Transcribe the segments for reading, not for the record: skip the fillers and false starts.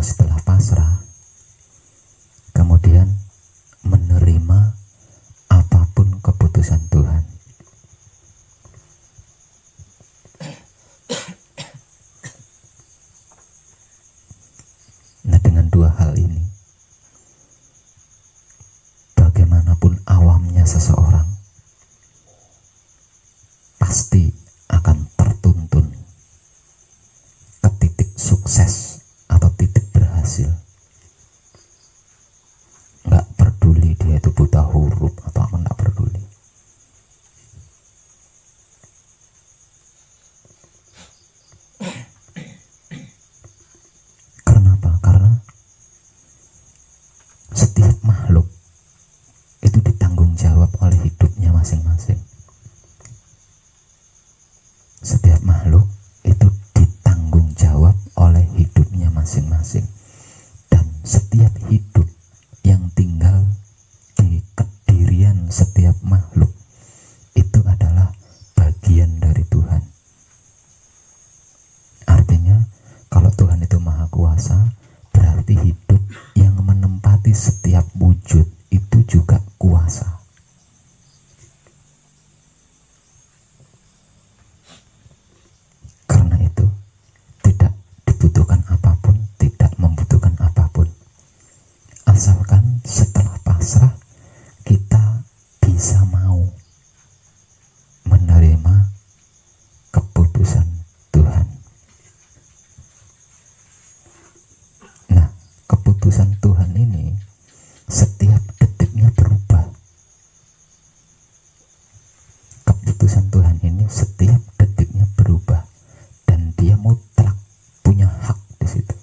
setelah pasrah, kemudian menerima apapun keputusan Tuhan. Nah, dengan dua hal ini, bagaimanapun awamnya seseorang pasti akan tertuntun ke titik sukses atau titik berhasil. Nggak peduli dia itu buta huruf atau apa, nggak peduli. Kenapa? Karena setiap makhluk itu ditanggung jawab oleh hidupnya masing-masing. Setiap makhluk itu ditanggung jawab oleh hidupnya masing-masing. Dan setiap hidup yang tinggal di kedirian setiap makhluk itu adalah bagian dari Tuhan. Artinya, kalau Tuhan itu maha kuasa, berarti hidup yang menempati setiap wujud itu juga kuasa. Karena itu tidak dibutuhkan apapun, tidak membutuhkan apapun, asalkan setelah pasrah kita bisa mau menerima keputusan Tuhan. Nah, keputusan Tuhan ini setiap detiknya berubah. Keputusan Tuhan ini setiap detiknya berubah, dan dia mutlak punya hak di situ.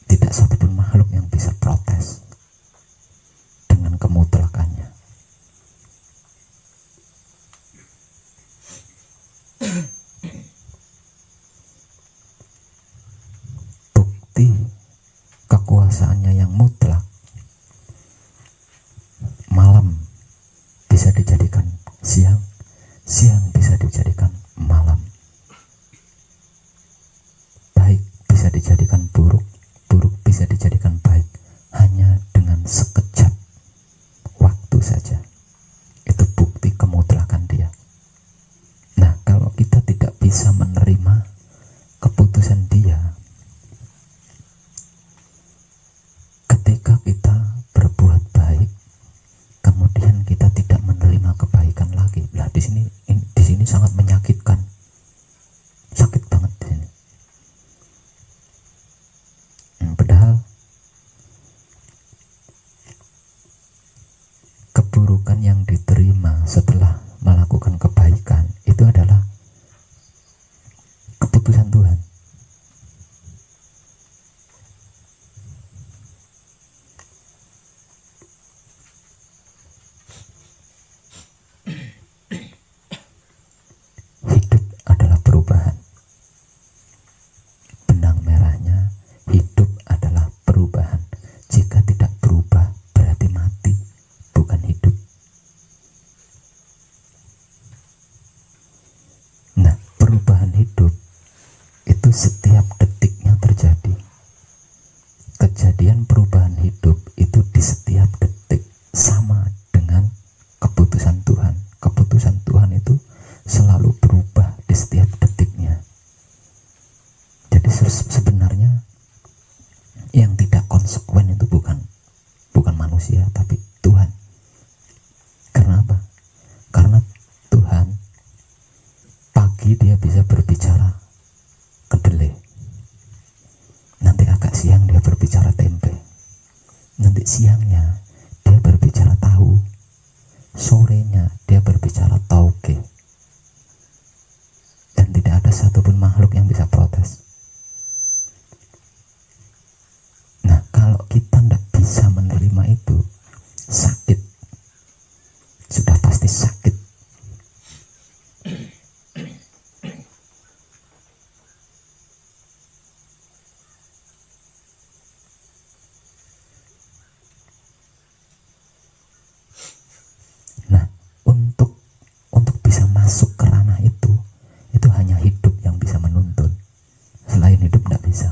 Tidak satupun makhluk yang bisa protes dengan kemutlakannya. Bukti kekuasaannya yang mutlak, malam bisa dijadikan siang, siang bisa dijadikan malam, baik bisa dijadikan buruk, buruk bisa dijadikan baik, hanya dengan sekejap waktu saja. Itu bukti kemutlakan dia. Nah, kalau kita tidak bisa menerima keputusan dia, ketika kita berbuat baik, kemudian kita tidak menerima kebaikan lagi, lah di sini sangat menyakitkan, sakit banget di sini. Padahal keburukan yang diterima setelah melakukan kebaikan itu adalah keputusan Tuhan. Hidup adalah perubahan. Benang merahnya, hidup adalah perubahan. Jika tidak berubah, berarti mati, bukan hidup. Nah, perubahan hidup itu setiap detiknya terjadi. Kejadian perubahan hidup itu di setiap detik, sama dengan keputusan Tuhan. Keputusan Tuhan itu selalu berubah di setiap detiknya. Jadi sebenarnya yang tidak konsekuen itu bukan manusia, tapi Tuhan. Kenapa? Karena Tuhan pagi dia bisa berbicara kedelai, nanti agak siang dia berbicara tempe, nanti siangnya dia berbicara tahu, sorenya dia berbicara tauge, dan tidak ada satupun makhluk yang bisa protes. Nah, kalau kita tidak bisa menerima itu, sakit, sudah pasti sakit. Nah, untuk bisa masuk ke ranah itu hanya hidup yang bisa menuntun. Selain hidup tidak bisa.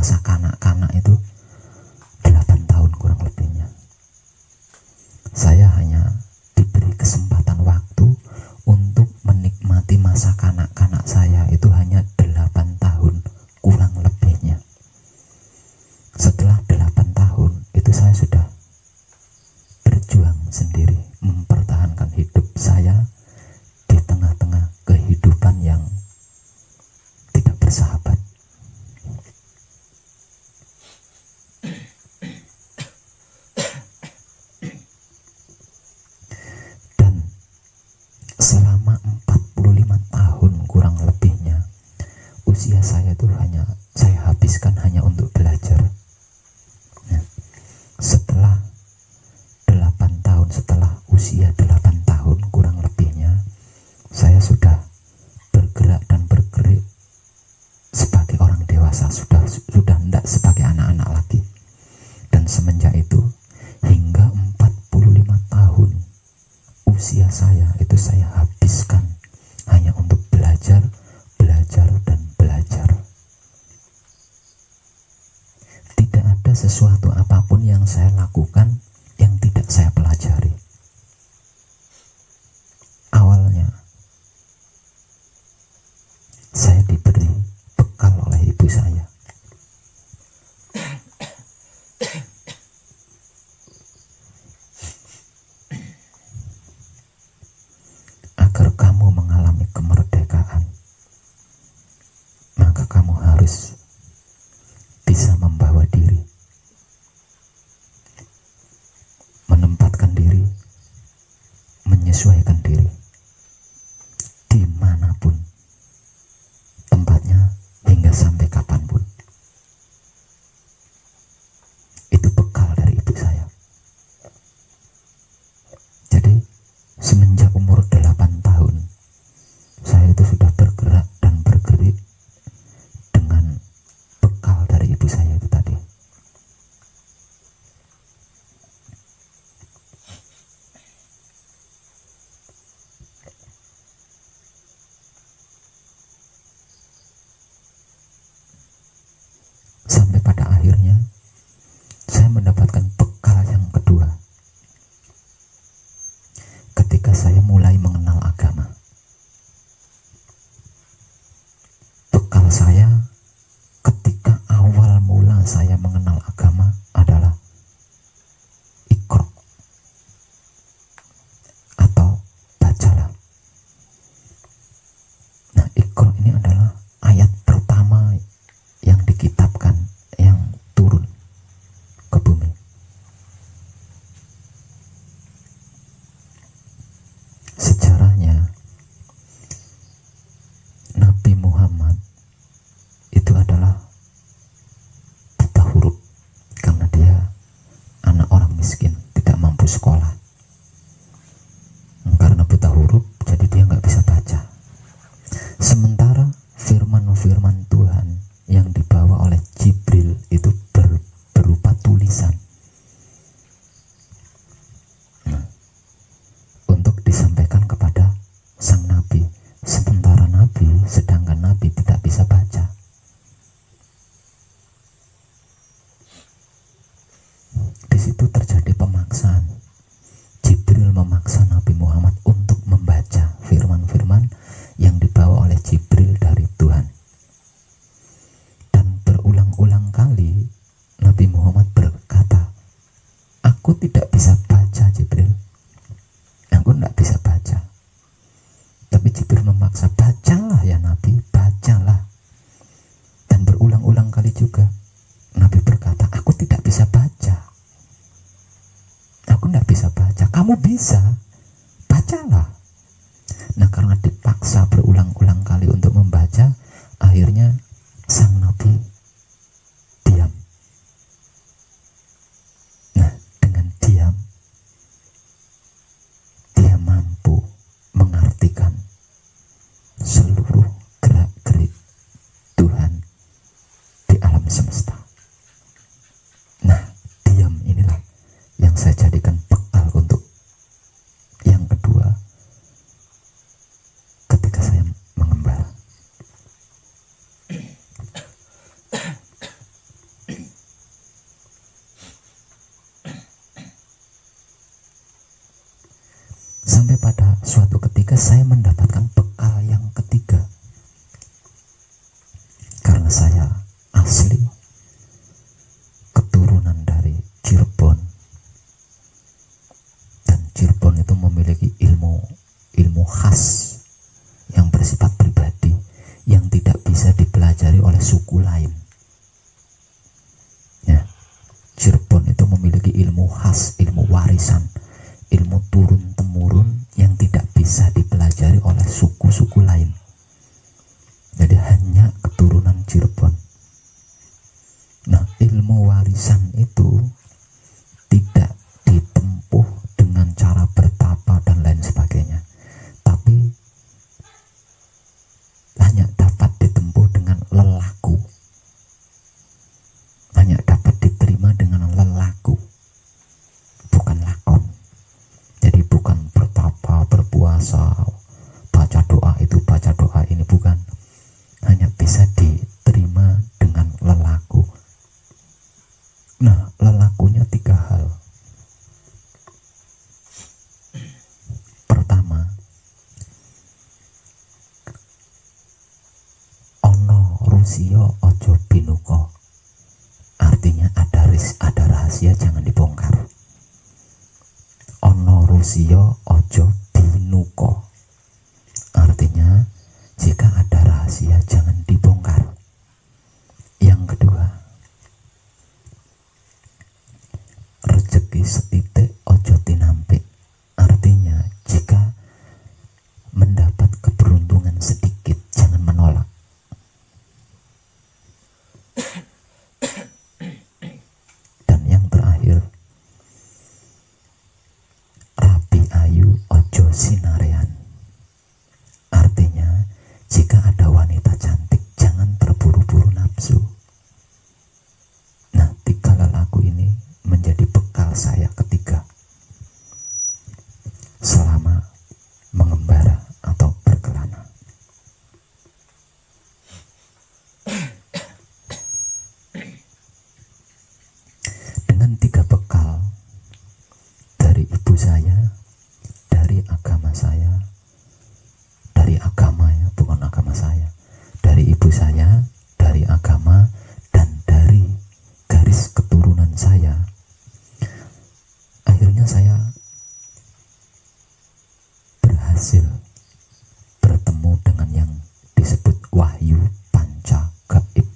masa kanak-kanak itu 8 tahun kurang lebihnya. Saya hanya diberi kesempatan waktu untuk menikmati masa kanak-kanak saya itu hanya 8 tahun kurang lebihnya. Setelah 8 tahun itu saya sudah berjuang sendiri mempertahankan hidup saya di tengah-tengah kehidupan yang tidak bersahabat. Dan selama 45 tahun kurang lebihnya usia saya itu hanya saya habiskan hanya untuk belajar. Setelah 8 tahun, setelah usia 8 tahun kurang lebihnya, saya sudah bergerak dan bergerik sebagai orang dewasa, sudah tidak sebagai anak-anak lagi. Dan semenjak itu hingga 45 tahun usia saya itu saya habiskan hanya untuk belajar, belajar, dan belajar. Tidak ada sesuatu apapun yang saya lakukan yang tidak saya pelajari. Awalnya saya diberi bekal oleh ibu saya. Agar kamu mengalami kemerdekaan, maka kamu harus bisa membawa diri, menempatkan diri, menyesuaikan diri dimanapun tempatnya hingga sampai kapanpun. Itu bekal dari ibu saya. Jadi semenjak umur 8 tahun saya itu sudah bergerak dan bergerik dengan bekal dari ibu saya itu tadi. Sampai pada akhirnya saya mendapatkan bekal yang kedua ketika saya mulai mengenal agama. Bekal saya ketika awal mula saya mengenal agama adalah Iqra atau bacalah. Nah, Iqra ini adalah ayat pertama yang dikitabkan, yang turun ke bumi. Sejarahnya Nabi Muhammad itu adalah buta huruf karena dia anak orang miskin, tidak mampu sekolah. Karena buta huruf, jadi dia nggak bisa baca. Sementara firman-firman Tuhan yang dibawa oleh Jibril itu berupa tulisan. Untuk disampaikan kepada sang Nabi. Sementara Nabi, sedangkan Nabi tidak bisa baca. Di situ terjadi pemaksaan. Jibril memaksa Nabi Muhammad untuk membaca firman-firman yang dibawa oleh Jibril dari Tuhan. Dan berulang-ulang kali Nabi Muhammad berkata, "Aku tidak bisa baca, Jibril. Aku tidak bisa baca." Tapi Jibril memaksa, "Bacalah ya Nabi, bacalah." Dan berulang-ulang kali juga Nabi berkata, "Aku tidak bisa baca. Aku tidak bisa baca." "Kamu bisa, bacalah." Nah, karena dipaksa berulang-ulang kali untuk membaca, akhirnya sang Nabi diam. Nah, dengan diam dia mampu mengartikan seluruh gerak-gerik Tuhan di alam semesta. Nah, diam inilah yang saya jadikan bekal untuk yang kedua ketika saya mengembara. ilmu khas, ilmu warisan, ilmu turun-temurun yang tidak bisa dipelajari oleh suku-suku lain. Jadi hanya keturunan Cirebon. Nah, ilmu warisan itu tidak ditempuh dengan cara bertapa dan lain sebagainya, tapi hanya dapat ditempuh dengan lelaku, hanya dapat diterima dengan lelaku, bukan lakon. Jadi bukan bertapa, berpuasa, baca doa itu, baca doa ini, bukan. Hanya bisa diterima dengan lelaku. Nah, lelakunya 3 hal. Pertama, ono rusio ojo binuko. Artinya ada rahasia jangan dibongkar. Ono rusio ojo binuko. Artinya jika ada rahasia jangan dibongkar. Yang kedua, rezeki setitik ojo tinampik. Artinya jika mendapat keberuntungan sedikit jangan menolak. Dan yang terakhir, rapi ayu ojo sinarean. Artinya jika ada wanita cantik jangan terburu-buru nafsu. Nah, 3 lelaku ini menjadi bekal saya ketiga selama mengembara atau berkelana. Dengan 3 bekal dari ibu saya, dari agama saya, dari agama ya, bukan agama saya, dari ibu saya, dari agama, dan dari garis keturunan saya, akhirnya saya berhasil bertemu dengan yang disebut wahyu panca gaib.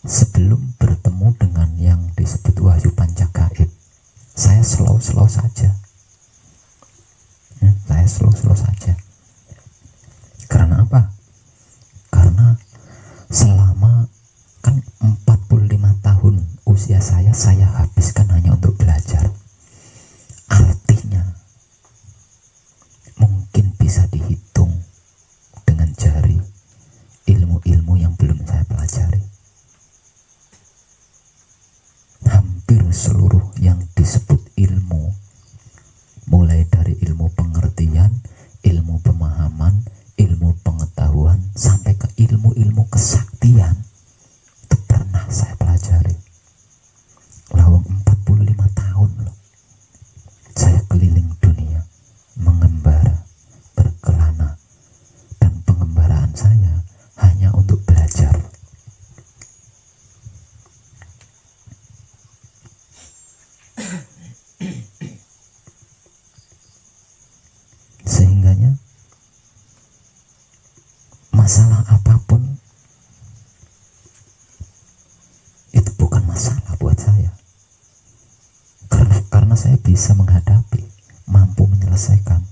Sebelum bertemu dengan yang disebut wahyu panca gaib, saya slow saja. Saya slow saja. Karena apa? Karena selama kan 45 tahun usia saya habiskan hanya untuk belajar. Artinya mungkin bisa dihitung dengan jari ilmu-ilmu yang belum saya pelajari. Hampir seluruh yang disebut ilmu, mulai dari ilmu pengertian, ilmu pemahaman, ilmu pengetahuan, sampai ke ilmu-ilmu kesaktian, itu pernah saya pelajari. Lawang 45 tahun loh saya keliling dunia mengembara, berkelana, dan pengembaraan saya hanya untuk belajar. Sehingganya masalah apapun itu bukan masalah buat saya, karena saya bisa menghadapi, mampu menyelesaikan.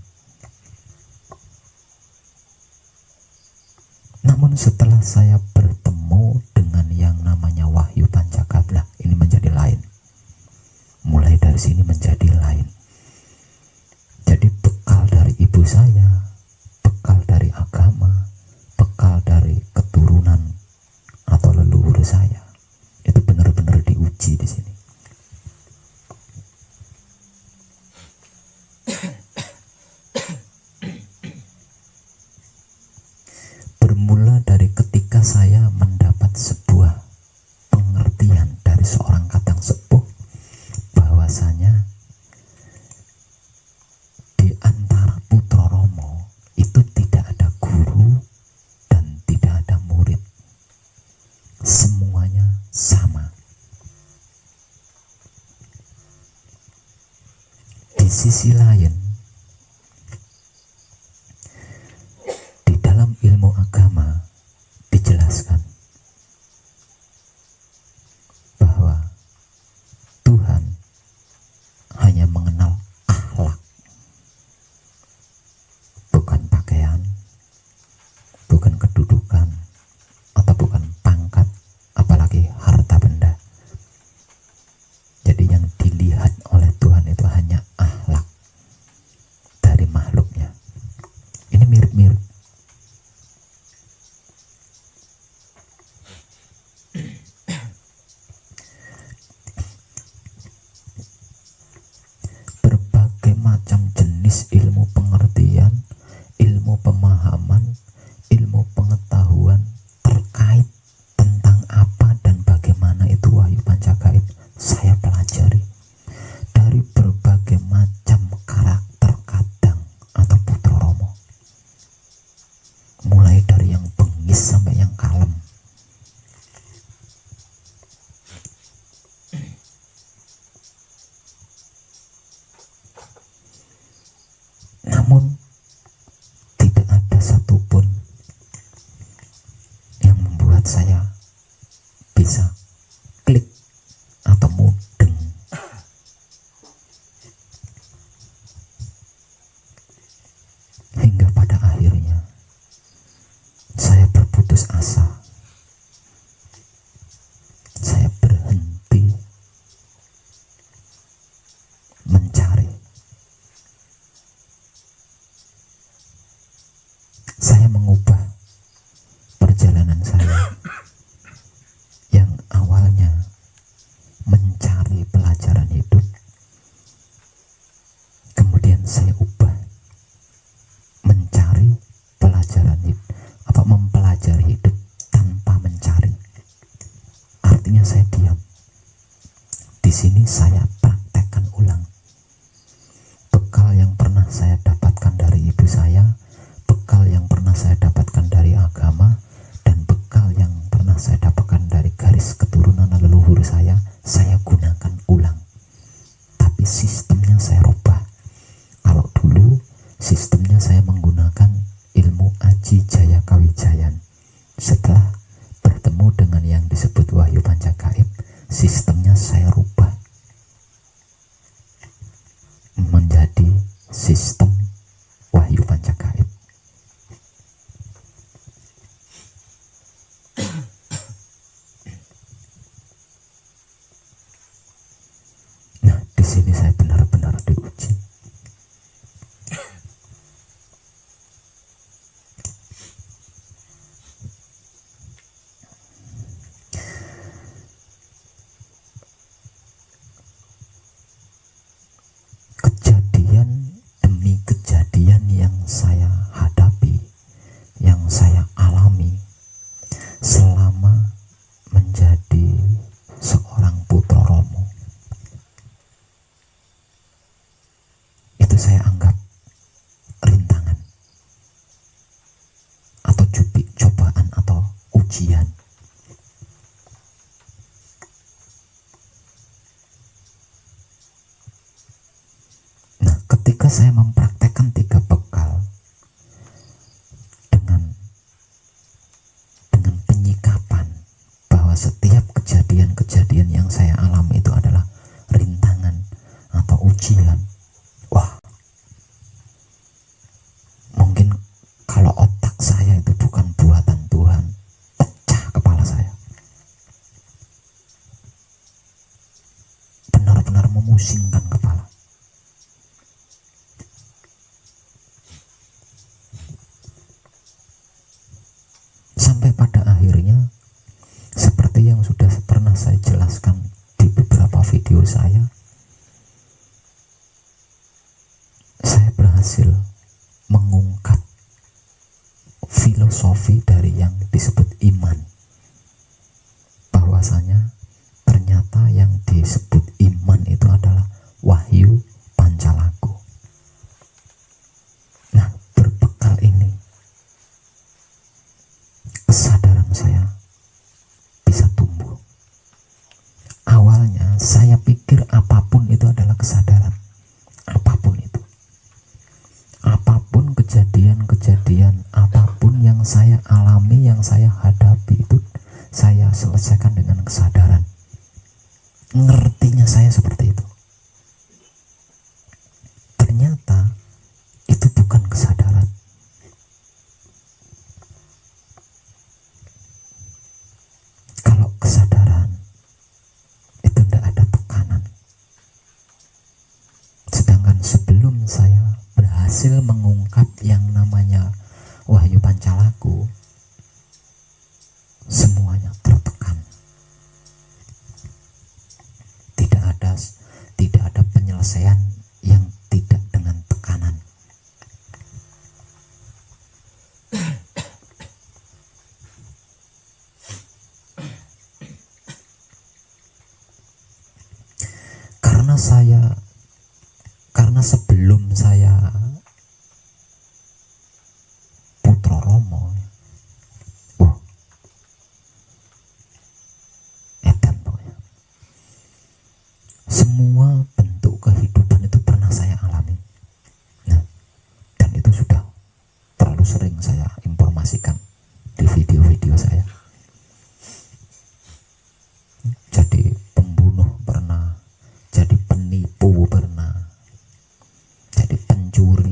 Namun setelah saya bertemu dengan yang namanya wahyu pancakablah, ini menjadi lain. Mulai dari sini menjadi lain. Jadi bekal dari ibu saya, bekal dari agama, bekal dari keturunan atau leluhur saya, itu benar-benar diuji di sini. Bermula dari ketika saya mendapat sebuah pengertian dari seorang kadang sepuh bahwasanya di antara putra Romo itu tidak ada guru dan tidak ada murid, semuanya sama. Di sisi lain, saya ubah mencari pelajaran hidup, mempelajari hidup tanpa mencari. Artinya saya diam. Di sini saya praktekkan ulang bekal yang pernah saya dapatkan dari ibu saya, bekal yang pernah saya dapatkan dari agama, dan bekal yang pernah saya dapatkan dari garis keturunan leluhur saya gunakan ulang. Tapi sistemnya saya rubah. Kalau dulu sistemnya saya menggunakan ilmu Aji Jaya Kawijayan. Setelah bertemu dengan yang disebut Wahyu Pancagaib, sistemnya saya rubah menjadi sistem Wahyu Pancagaib. Nah, di sini saya benar-benar diuji. Kejadian demi kejadian yang saya hadapi, yang saya alami selama menjadi seorang putra Romo, itu saya anggap rintangan atau cobaan atau ujian. Nah, ketika saya mempraktekkan 3 bekal dengan penyikapan bahwa setiap kejadian-kejadian yang saya alami itu adalah rintangan atau ujian, wah, mungkin kalau otak saya itu bukan buatan Tuhan, pecah kepala saya. Benar-benar memusingkan kepala. Sampai pada akhirnya, seperti yang sudah pernah saya jelaskan di beberapa video saya berhasil mengungkap filosofi dari yang disebut iman. Bahwasanya ternyata yang disebut iman itu adalah Wahyu Pancalaku. Nah, berbekal ini kesadaran saya bisa tumbuh. Awalnya saya pikir apapun itu adalah kesadaran. Apapun itu. Apapun kejadian-kejadian, apapun yang saya alami, yang saya hadapi itu saya selesaikan dengan kesadaran. Ngertinya saya seperti itu. Ternyata itu bukan kesadaran. Kalau kesadaran itu tidak ada tekanan. Sedangkan sebelum saya berhasil mengungkap yang namanya Wahyu Pancalaku, semuanya tertekan. Tidak ada penyelesaian yang tidak dengan tekanan. Karena sebelum saya putra Romo, edan pokoknya. Semua bentuk kehidupan itu pernah saya alami. Nah, dan itu sudah terlalu sering saya informasikan di video-video saya. Jadi pembunuh pernah, jadi penipu pernah, jadi pencuri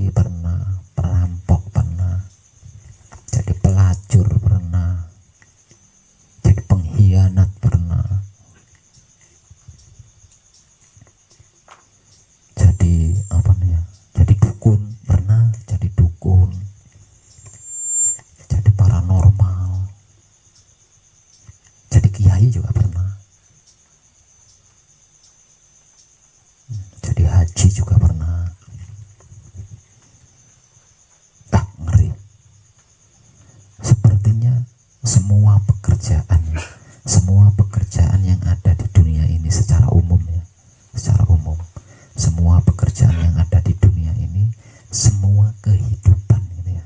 pekerjaan yang ada di dunia ini, semua kehidupan gitu ya,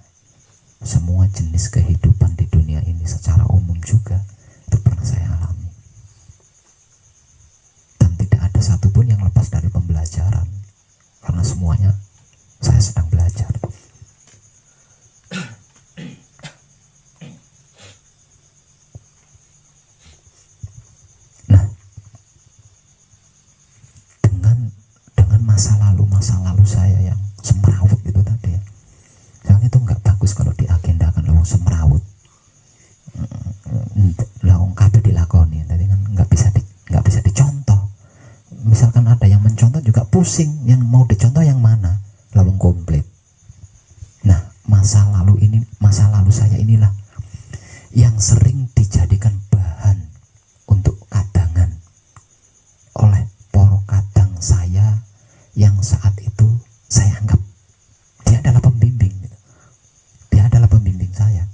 semua jenis kehidupan di dunia ini secara umum juga itu pernah saya alami, dan tidak ada satupun yang lepas dari pembelajaran, karena semuanya saya sedang belajar. Nah, dengan masa lalu saya yang semrawut itu tadi ya, yang itu nggak bagus kalau diagendakan loh semrawut, lawang kabeh dilakoni, tadi kan nggak bisa dicontoh. Misalkan ada yang mencontoh juga pusing, yang mau dicontoh yang mana, lawang komplit. Nah, masa lalu saya inilah yang sering dijadikan bahan untuk kadangan oleh poro kadang saya yang saat itu saya anggap dia adalah pembimbing gitu. Dia adalah pembimbing saya.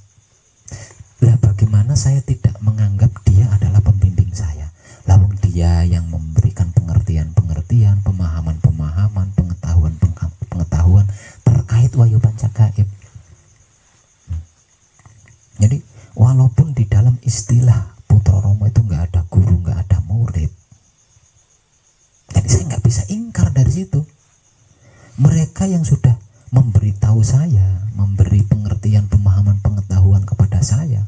Lah bagaimana saya tidak menganggap dia adalah pembimbing saya? Lalu dia yang memberikan pengertian-pengertian, pemahaman-pemahaman, pengetahuan terkait Wahyu Pancagaib. Jadi walaupun di dalam istilah Putra Romo itu nggak ada guru, nggak ada murid, jadi saya nggak bisa ingkar dari situ. Mereka yang sudah memberitahu saya, memberi pengertian, pemahaman, pengetahuan kepada saya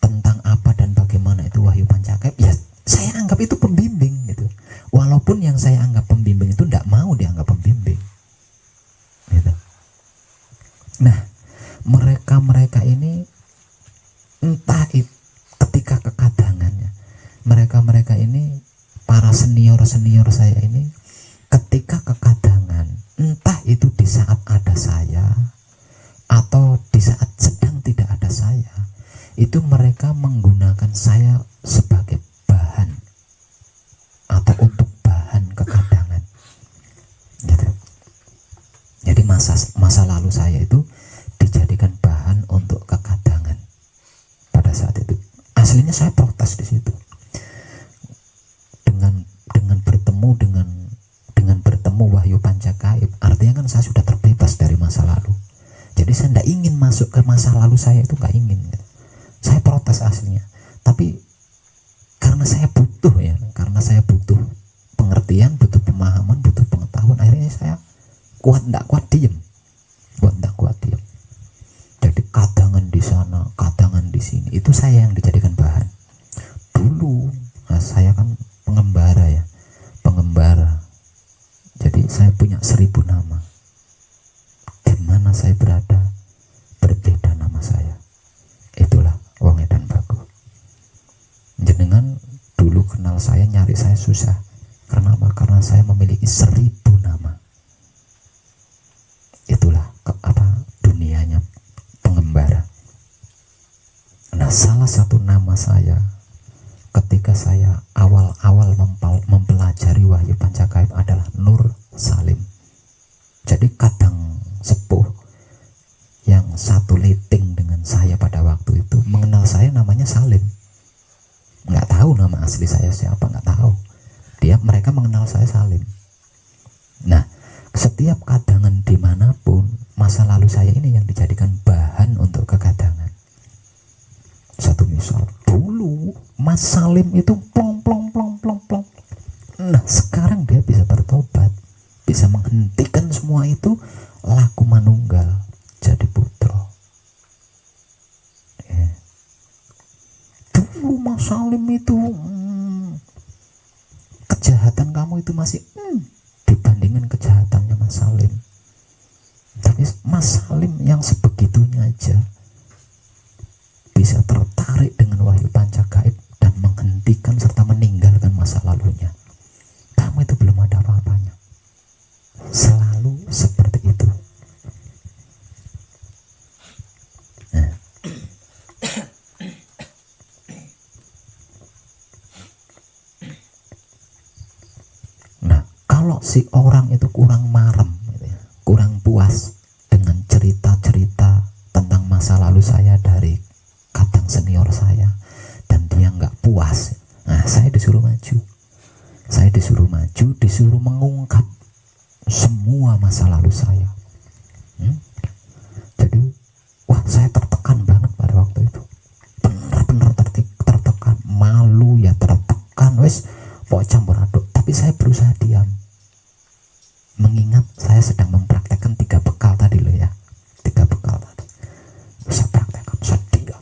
tentang apa dan bagaimana itu Wahyu Pancagaib, ya saya anggap itu pembimbing gitu. Walaupun yang saya anggap pembimbing itu tidak mau dianggap pembimbing gitu. Nah, mereka ini entah ketika kekadangannya, mereka ini para senior saya ini ketika kekadangan, entah itu di saat ada saya atau di saat sedang tidak ada saya, itu mereka menggunakan saya sebagai bahan atau untuk bahan kekadangan gitu. Jadi masa lalu saya itu dijadikan bahan untuk kekadangan pada saat itu. Aslinya saya protes di situ. Dengan bertemu Wahyu Pancagaib, artinya kan saya sudah terbebas dari masa lalu. Jadi saya tidak ingin masuk ke masa lalu saya, itu nggak ingin gitu. Saya protes aslinya. Tapi karena saya butuh pengertian, butuh pemahaman, butuh pengetahuan, akhirnya saya tidak kuat diem. Jadi kadangan di sana, kadangan di sini, itu saya yang dijadikan bahan. Dulu saya kan pengembara. Jadi saya punya 1000 nama. Di mana saya berada, berbeda nama saya. Itulah wong edan baku. Jenengan dulu kenal saya, nyari saya susah. Karena apa? Karena saya memiliki 1000 nama. Itulah dunianya pengembara. Nah, salah satu nama saya ketika saya awal-awal mempelajari Wahyu Pancagaib adalah Nur Salim. Jadi kadang sepuh yang satu liting dengan saya pada waktu itu mengenal saya namanya Salim. Nggak tahu nama asli saya siapa, nggak tahu. Mereka mengenal saya Salim. Nah, setiap kadangan dimanapun, masa lalu saya ini yang dijadikan bahan untuk kekadangan. Satu misal, dulu Mas Salim itu plong. Nah, sekarang dia bisa bertobat, bisa menghentikan semua itu, laku manunggal, jadi putra. Dulu Mas Salim itu kejahatan kamu itu masih dibandingkan kejahatannya Mas Salim. Tapi Mas Salim yang sebegitunya aja bisa tertarik dengan Wahyu Pancagaib dan menghentikan serta meninggalkan masa lalunya. Kamu itu belum ada apa-apanya. Selalu seperti itu. Nah, kalau si orang itu kurang marem, kurang puas dengan cerita-cerita tentang masa lalu saya dari kadang senior saya, dan dia nggak puas, nah saya disuruh maju, disuruh mengungkap semua masa lalu saya. Jadi wah, saya tertekan banget pada waktu itu, benar-benar tertekan, malu ya, tertekan, wes pokoknya campur aduk. Tapi saya berusaha diam, mengingat saya sedang mempraktekkan 3 bekal tadi loh ya, 3 bekal tadi. Saya praktekkan, saya diam,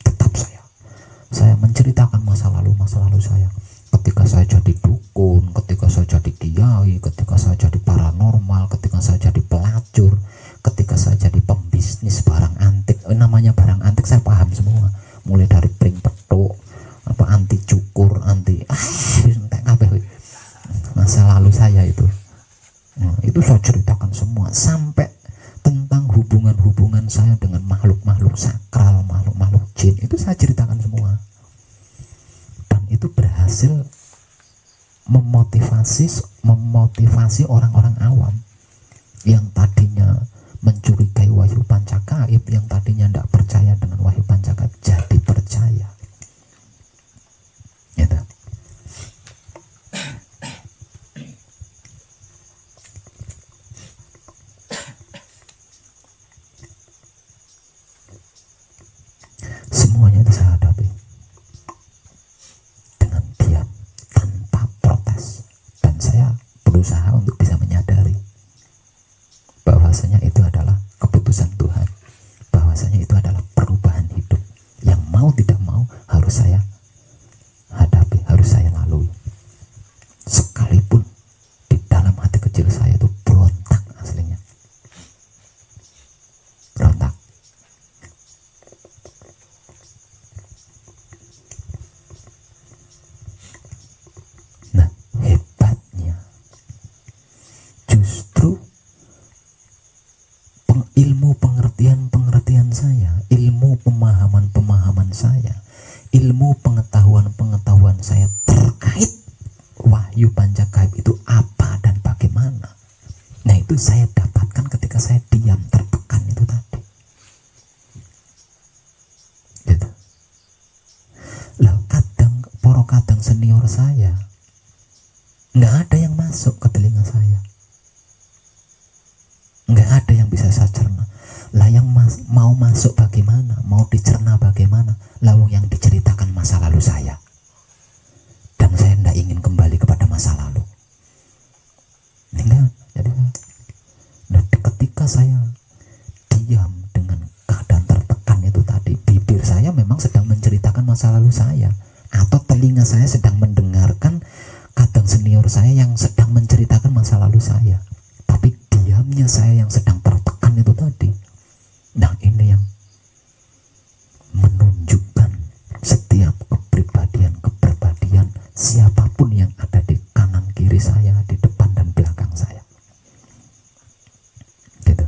tetap saya menceritakan masa lalu saya. Ketika saya jadi dukun, ketika saya jadi kiai, ketika saya jadi paranormal, ketika saya jadi pelacur, ketika saya jadi pembisnis barang antik. Namanya barang antik saya paham semua, mulai dari pring petuk, apa anti cukur, anti masa lalu saya itu. Itu saya ceritakan semua, sampai tentang hubungan saya dengan makhluk-makhluk sakral, makhluk-makhluk jin, itu saya ceritakan semua. Dan itu berhasil memotivasi orang-orang awam yang tadinya mencurigai wahyu pancagaib, yang tadinya tidak percaya dengan wahyu pancagaib, jadi percaya. Gitu. Semuanya itu saya hadapi dengan diam, tanpa protes, dan saya berusaha untuk bisa menyadari bahwasanya itu adalah keputusan Tuhan, bahwasanya itu adalah perubahan hidup yang mau tidak mau harus saya hadapi, harus saya lalui. Sekalipun di dalam hati kecil saya itu berontak, aslinya berontak. Nah, hebatnya justru ilmu pengertian saya, ilmu pemahaman saya, ilmu pengetahuan saya terkait wahyu pancagaib itu apa dan bagaimana. Nah, itu saya dapatkan ketika saya diam, tertekan itu tadi. Gitu. Lah, kadang senior saya nggak ada yang masuk ke telinga saya, nggak ada yang bisa saya cerna. Lah, yang mau masuk bagaimana, mau dicerna bagaimana? Lalu yang diceritakan masa lalu saya, dan saya tidak ingin kembali kepada masa lalu. Enggak. Jadi nah, ketika saya diam dengan keadaan tertekan itu tadi, bibir saya memang sedang menceritakan masa lalu saya, atau telinga saya sedang mendengarkan kadang senior saya yang sedang menceritakan masa lalu saya. Tapi diamnya saya yang sedang tertekan itu tadi. Nah, ini yang menunjukkan setiap kepribadian siapapun yang ada di kanan kiri saya, di depan dan belakang saya. Gitu.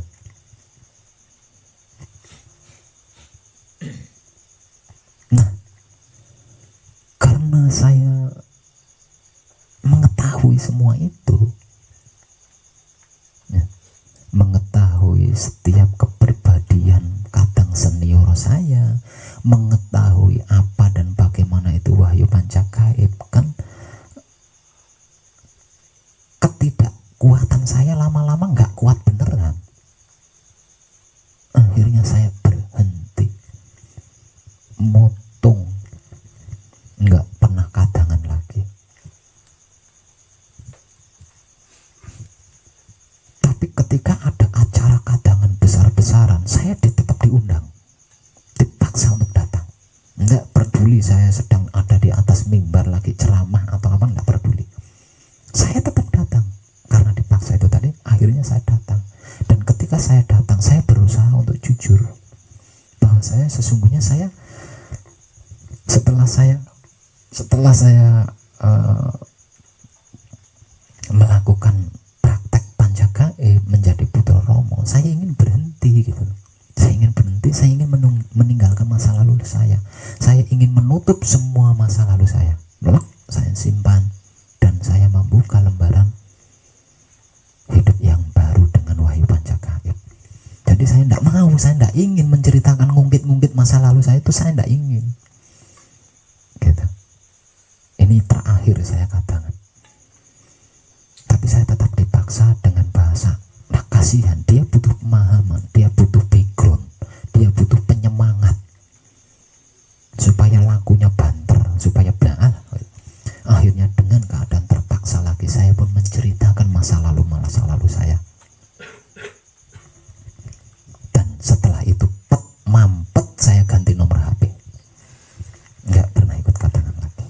Nah, karena saya mengetahui semua itu, ya, mengetahui setiap kepribadian kadang senior saya, mengetahui apa dan bagaimana itu wahyu pancagaib, kan ketidakkuatan saya lama-lama nggak kuat beneran. Akhirnya saya berhenti, motong, nggak pernah kadangan lagi. Tapi ketika ada acara kadangan besar-besaran, saya tetap diundang, dipaksa untuk datang. Nggak peduli saya sedang ada di atas mimbar lagi ceramah atau apa, nggak peduli. Saya tetap datang karena dipaksa itu tadi. Akhirnya saya datang, dan ketika saya datang, saya berusaha untuk jujur bahwa saya sesungguhnya setelah saya melakukan praktek pancagaib menjadi putra Romo, saya ingin berhenti gitu. Saya ingin berhenti, saya ingin meninggalkan masa lalu saya. Saya ingin menutup semua masa lalu saya. Saya simpan, dan saya membuka lembaran hidup yang baru dengan wahyu pancagaib. Jadi saya tidak ingin menceritakan ngungkit-ngungkit masa lalu saya itu, saya tidak ingin. Gitu. Ini terakhir saya katakan. Tapi saya tetap dipaksa dengan kasihan, dia butuh pemahaman, dia butuh background, dia butuh penyemangat supaya lakunya banter, supaya benar. Akhirnya dengan keadaan terpaksa lagi saya pun menceritakan masa lalu saya. Dan setelah itu mampet saya ganti nomor HP, nggak pernah ikut katangan lagi,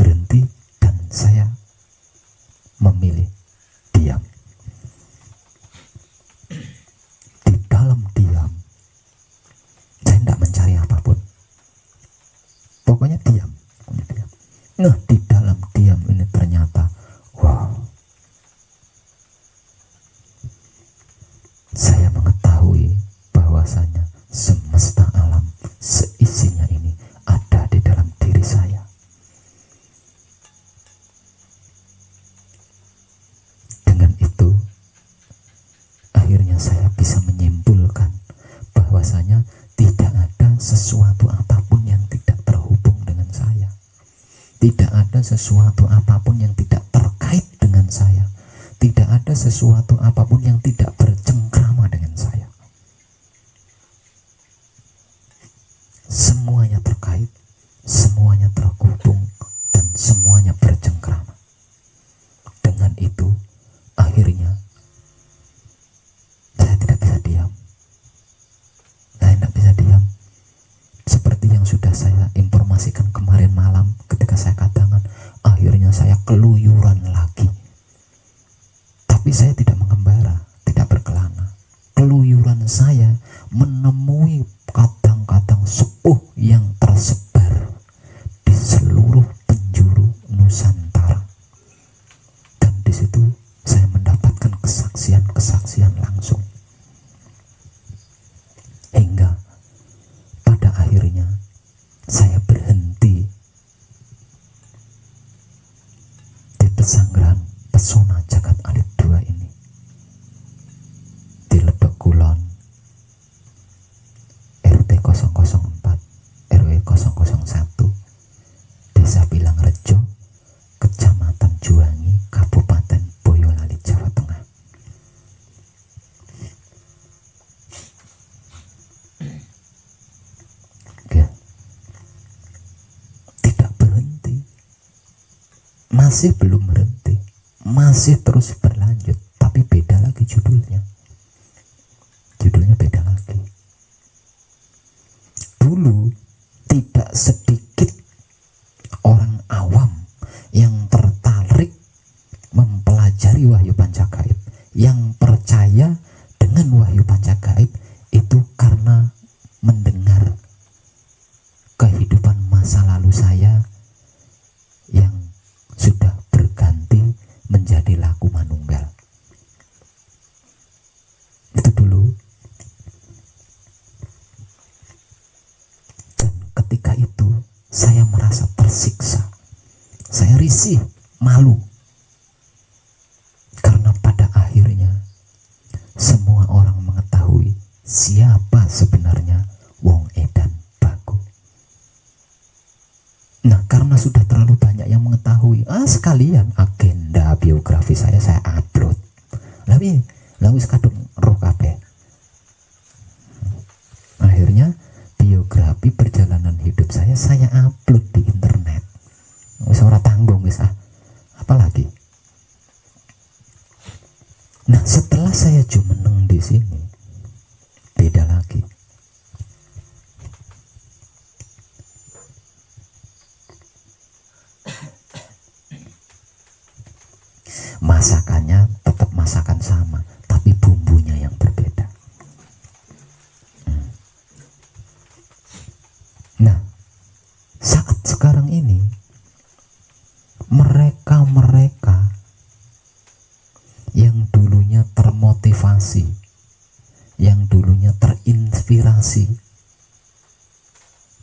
berhenti, dan saya memilih diam. Di dalam diam saya tidak mencari apapun, pokoknya diam. Nah, di dalam diam ini ternyata, wow, saya mengetahui bahwasanya semesta alam seisinya ini ada di dalam diri saya. Dengan itu akhirnya saya bisa menyimpulkan bahwasanya tidak ada sesuatu apapun yang tidak terhubung dengan saya. Tidak ada sesuatu apapun yang tidak terkait dengan saya. Tidak ada sesuatu apapun yang tidak bercengkrama dengan saya. Semuanya terkait, semuanya terhubung, dan semuanya bercengkrama. Dengan itu, akhirnya saya tidak bisa diam. Saya tidak bisa diam. Seperti yang sudah saya informasikan kemarin malam ketika saya katangan, akhirnya saya keluyuran lagi. Tapi saya tidak mengembara, tidak berkelana. Keluyuran saya menemui kadang-kadang sepuh yang tersebar di seluruh penjuru Nusantara. Dan di situ saya mendapatkan kesaksian-kesaksian langsung. Hingga pada akhirnya saya berhenti di pesanggrahan Pesona Jagat Alit 2 ini, di Lebak Kulon, RT 004 RW 001, Desa Bilangrejo, Kecamatan Juwangi, Kabupaten Boyolali, Jawa Tengah. Oke. Tidak berhenti, masih belum berhenti, masih terus berlanjut, tapi beda lagi judulnya. Judulnya beda lagi. Dulu tidak sedikit orang awam yang tertarik mempelajari wahyu pancagaib, yang percaya dengan wahyu pancagaib itu karena mendengar kehidupan masa lalu saya yang sudah berganti menjadi laku manunggal. Itu dulu. Dan ketika itu saya merasa tersiksa, saya risih, malu, karena pada akhirnya semua orang mengetahui siapa sebenarnya Wong Edan Baku. Nah, karena sudah terlalu banyak yang mengetahui, sekalian agenda biografi saya upload. Lalu kadung roh kabeh. Akhirnya biografi perjalanan hidup saya upload di internet. Wis ora tanggung wis apalagi. Nah, setelah saya jumeneng di sini, beda lagi. Masakannya tetap masakan sama, tapi bumbunya yang berbeda. Nah, saat sekarang ini mereka yang dulunya termotivasi, yang dulunya terinspirasi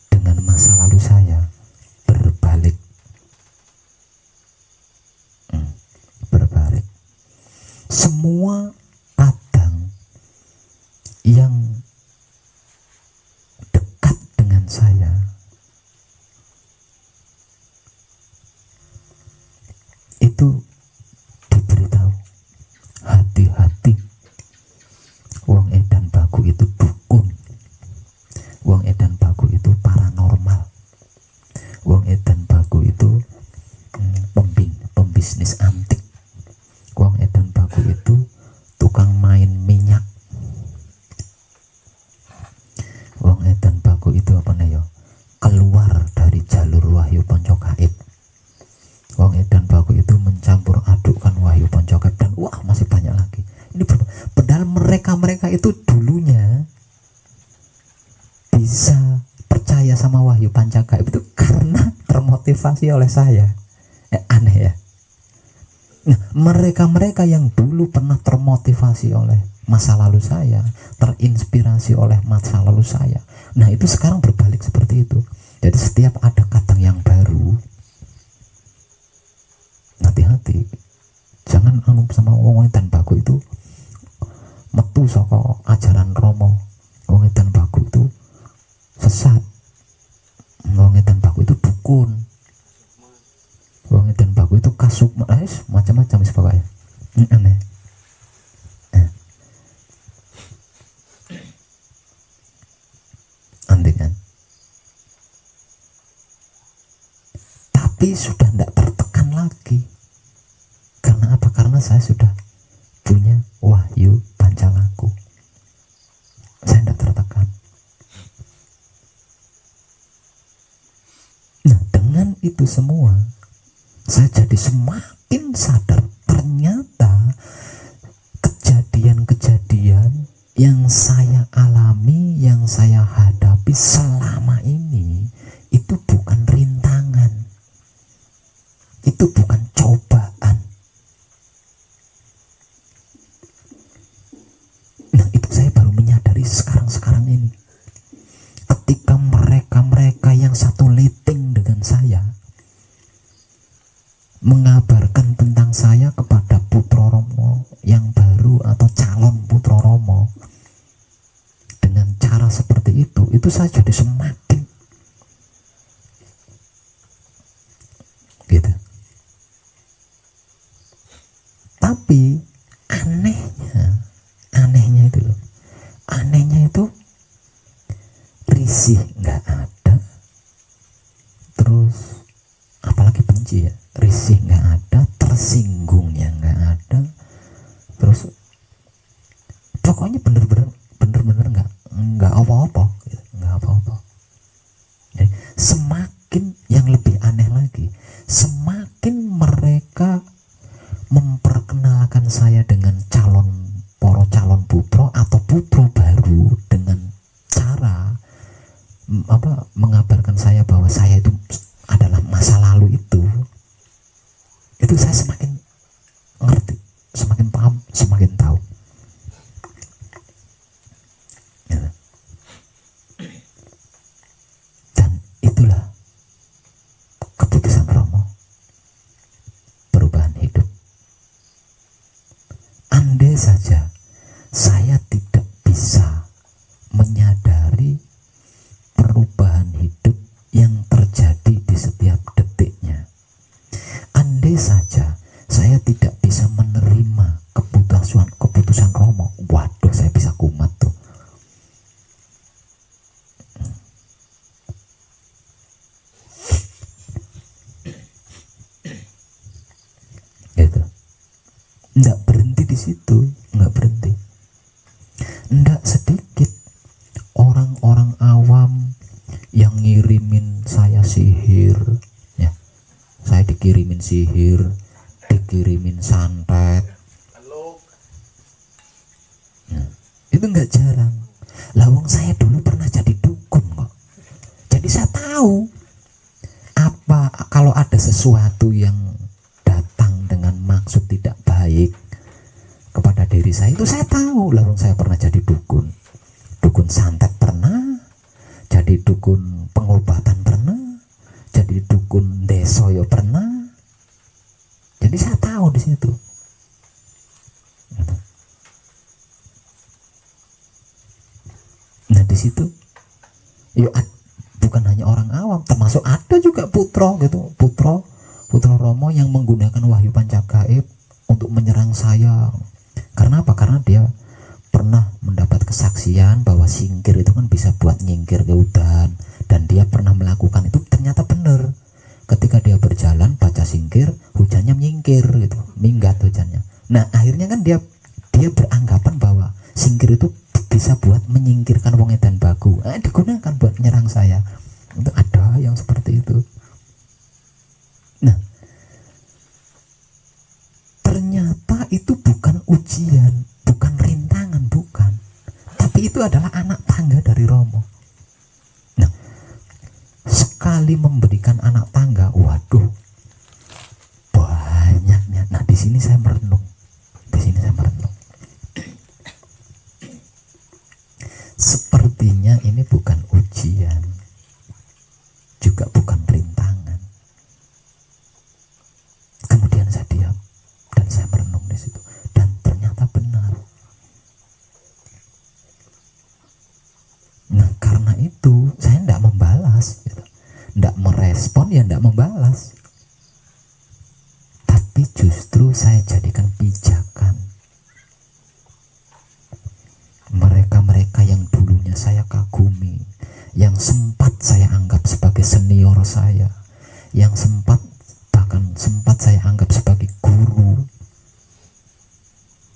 dengan masa lalu saya, berbalik. Semua kadang yang dekat dengan saya itu diberitahu, termotivasi oleh saya. Aneh ya. Nah, mereka-mereka yang dulu pernah termotivasi oleh masa lalu saya, terinspirasi oleh masa lalu saya, nah itu sekarang berbalik seperti itu. Jadi setiap ada kadang yang baru, hati-hati, jangan sama wong edan baku itu metu saka ajaran Romo. Wong edan baku itu sesat, wong edan baku itu dukun, wong edan baku itu kasuk, macam-macam sebagainya. Aneh. Aneh kan? Tapi sudah tidak tertekan lagi. Karena apa? Karena saya sudah punya wahyu pancalaku. Saya tidak tertekan. Nah, dengan itu semua saya jadi semakin sadar ternyata kejadian-kejadian yang saya alami, yang saya hadapi selama ini itu bukan rintangan, itu bukan cobaan. Nah, itu saya baru menyadari sekarang ini, ketika mereka yang satu liting dengan saya mengabarkan tentang saya kepada Putra Romo yang baru atau calon Putra Romo dengan cara seperti itu saya jadi semakin gitu. Tapi anehnya itu loh, anehnya itu risih nggak ada, terus apalagi benci ya, risih nggak ada, tersinggungnya nggak ada, terus pokoknya bener-bener nggak apa-apa gitu, nggak apa-apa. Jadi, semakin yang lebih aneh lagi, semakin mereka memperkenalkan saya dengan para calon putra atau putra baru dengan cara mengabarkan saya bahwa saya itu adalah masa lalu itu saya semakin ngerti, semakin paham, semakin tahu. Ya. Dan itulah keputusan Romo, perubahan hidup. Andai saja saya tidak bisa menyadari perubahan hidup yang terjadi di setiap detiknya, andai saja saya tidak bisa menerima keputusan Romo, waduh, saya bisa kumat tuh. Gitu. Nggak berhenti di situ, nggak berhenti. Nggak sedikit orang-orang awam yang ngirimin saya sihir, ya. Saya dikirimin sihir, dikirimin santet. Nah, itu nggak jarang. Lawang saya dulu pernah jadi dukun kok. Jadi saya tahu apa kalau ada sesuatu yang datang dengan maksud tidak baik kepada diri saya, itu saya tahu. Lawang saya pernah jadi dukun santet pernah, jadi dukun pengobatan pernah, jadi dukun desoyo pernah. Jadi saya tahu di situ. Nah, di situ yuk, bukan hanya orang awam, termasuk ada juga putra gitu, putra Romo yang menggunakan wahyu pancagaib untuk menyerang saya. Karena apa? Karena dia pernah mendapat kesaksian bahwa singkir itu kan bisa buat nyingkir ke hutan, dan dia pernah melakukan itu, ternyata benar. Ketika dia berjalan baca singkir, hujannya menyingkir gitu, minggat hujannya. Nah, akhirnya kan dia beranggapan bahwa singkir itu bisa buat menyingkirkan wong edan baku, digunakan buat menyerang saya. Itu ada yang seperti itu. Nah, ternyata itu bukan ujian, bukan rintangan, bukan. Tapi itu adalah anak tangga dari Romo. Nah, sekali memberikan anak tangga, waduh, merenung. Di sini saya merenung. Sepertinya ini bukan ujian, juga bukan rintangan. Kemudian saya diam dan saya merenung di situ, dan ternyata benar. Nah, karena itu saya tidak membalas, gitu. Tidak merespon, ya tidak membalas. Tapi justru saya jadikan pijakan. Mereka-mereka yang dulunya saya kagumi, yang sempat saya anggap sebagai senior saya, yang bahkan sempat saya anggap sebagai guru,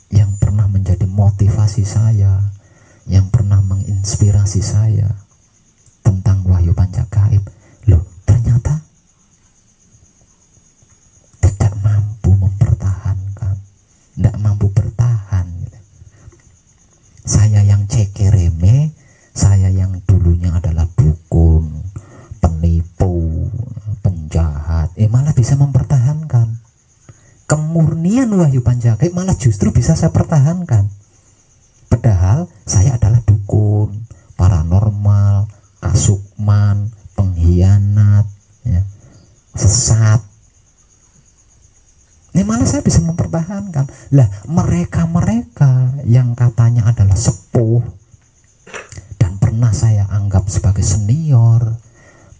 yang pernah menjadi motivasi saya, yang pernah menginspirasi saya tentang Wahyu Pancagaib, loh ternyata tidak mampu mempertahankan, tidak mampu bertahan. Saya yang cekereme, saya yang dulunya adalah dukun, penipu, penjahat, malah bisa mempertahankan. Kemurnian Wahyu Pancagaib malah justru bisa saya pertahankan. Padahal saya adalah dukun, paranormal, kasukman, pengkhianat, ya, sesat. Ini malah saya bisa mempertahankan. Lah, mereka-mereka yang katanya adalah sepuh dan pernah saya anggap sebagai senior,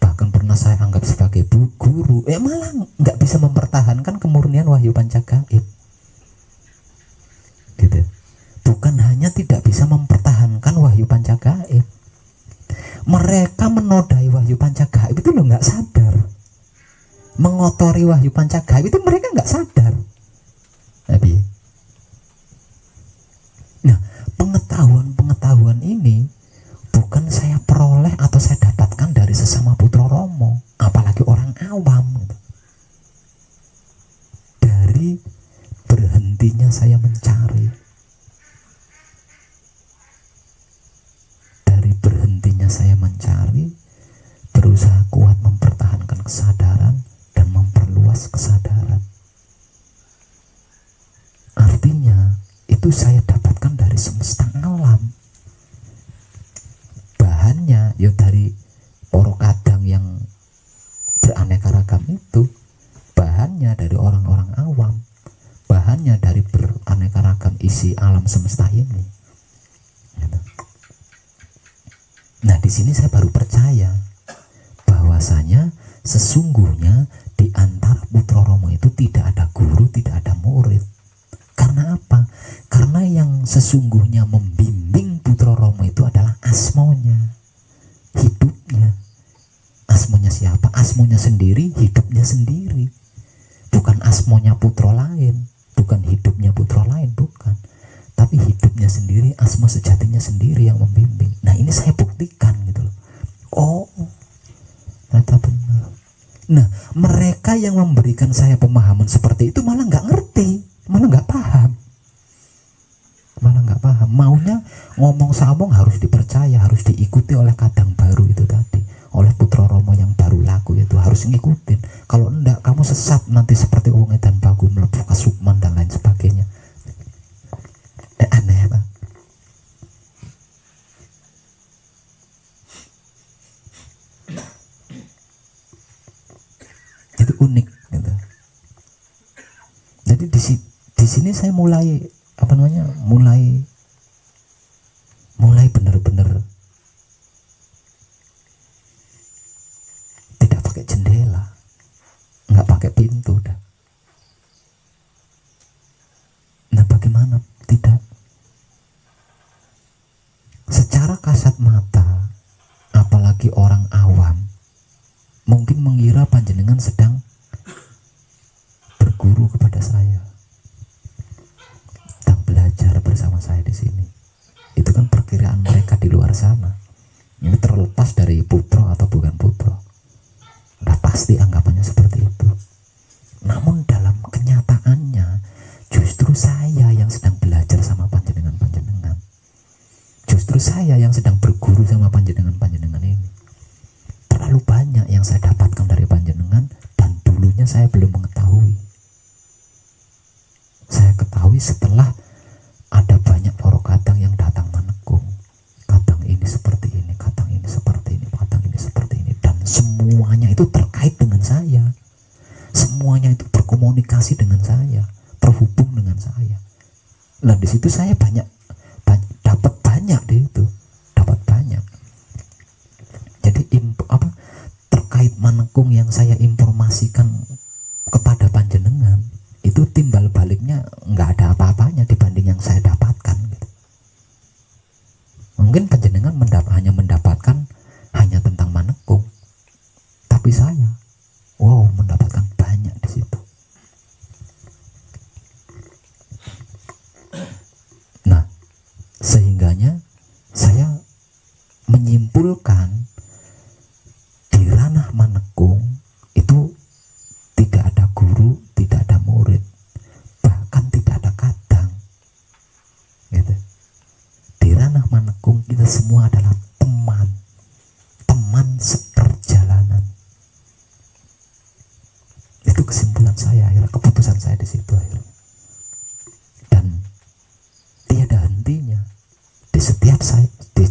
bahkan pernah saya anggap sebagai guru, malah nggak bisa mempertahankan kemurnian Wahyu Pancagaib. Gitu. Bukan hanya tidak bisa mempertahankan Wahyu Pancagaib, mereka menodai Wahyu Pancagaib itu loh nggak sadar, mengotori Wahyu Pancagaib itu mereka nggak sadar. Nah, pengetahuan ini bukan saya peroleh atau saya dapatkan dari sesama putra Romo, apalagi orang awam. Dari berhentinya saya mencari, berusaha kuat mempertahankan kesadaran dan memperluas kesadaran. Artinya itu saya dapatkan dari semesta alam. Bahannya ya dari poro kadang yang beraneka ragam itu, bahannya dari orang-orang awam, bahannya dari beraneka ragam isi alam semesta ini. Nah, di sini saya baru percaya bahwasanya sesungguhnya di antara putra Romo itu tidak ada guru, tidak ada murid. Karena apa? Karena yang sesungguhnya membimbing putra Romo itu adalah asmonya, hidupnya. Asmonya siapa? Asmonya sendiri, hidupnya sendiri. Bukan asmonya putra lain, bukan hidupnya putra lain, bukan. Tapi hidupnya sendiri, asma sejatinya sendiri yang membimbing. Nah, ini saya buktikan gitu loh. Oh, ternyata benar. Nah, mereka yang memberikan saya pemahaman seperti itu malah nggak ngerti, malah nggak paham. Maunya ngomong sambung harus dipercaya, harus diikuti oleh kadang baru itu tadi, oleh putra Romo yang baru laku itu harus ngikutin. Kalau enggak, kamu sesat nanti seperti wong edan bagu mlebu kasukman dan lain sebagainya. Aneh Pak. Itu unik gitu. Jadi di sini saya mulai mulai benar-benar tidak pakai jendela, nggak pakai pintu dah. Nah, bagaimana tidak? Secara kasat mata, apalagi orang awam, mungkin mengira panjenengan sedang berguru kepada saya, sedang belajar bersama saya di sini. Itu kan perkiraan mereka di luar sana. Ini terlepas dari putra atau bukan putra, udah pasti anggapannya seperti itu. Namun dalam kenyataannya, justru saya yang sedang belajar sama panjenengan-panjenengan. Justru saya yang sedang berguru sama panjenengan-panjenengan ini. Terlalu banyak yang saya dapatkan dari panjenengan dan dulunya saya belum mengetahui. Saya ketahui setelah ada banyak para kadang yang datang menekung. Kadang ini seperti ini, kadang ini seperti ini, kadang ini seperti ini, dan semuanya itu terkait dengan saya. Semuanya itu berkomunikasi dengan saya, terhubung dengan saya. Nah di situ saya dapat banyak deh itu, dapat banyak. Jadi terkait manekung yang saya informasikan kepada panjenengan itu timbal baliknya nggak ada apa-apanya dibanding yang saya dapatkan gitu. Mungkin panjenengan hanya mendapatkan hanya tentang manekung, tapi saya mendapatkan banyak di situ. Nah, sehingganya saya menyimpulkan di ranah manekung itu tidak ada guru, tidak ada murid, bahkan tidak ada kadang gitu. Di ranah manekung kita semua adalah teman seperjalanan. Itu kesimpulan saya, keputusan saya di situ akhirnya. Dan tiada hentinya. Di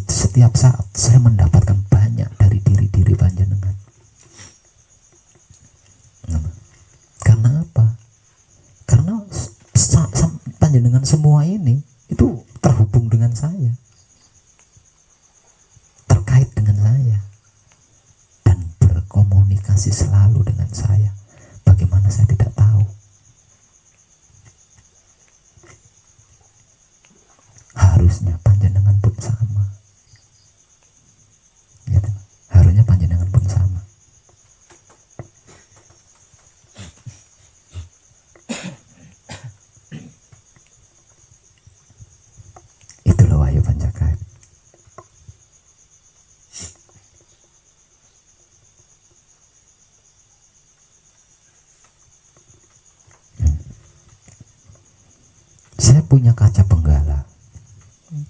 setiap saat saya mendapatkan banyak dari diri panjenengan. Karena apa? Karena panjenengan semua ini itu terhubung dengan saya, terkait dengan saya, dan berkomunikasi selalu dengan saya. Bagaimana saya tidak tahu? Harusnya panjenengan pun sama. Gitu. Harusnya panjenengan pun sama. Itulah Wahyu Panjagaib. Saya punya kaca penggala.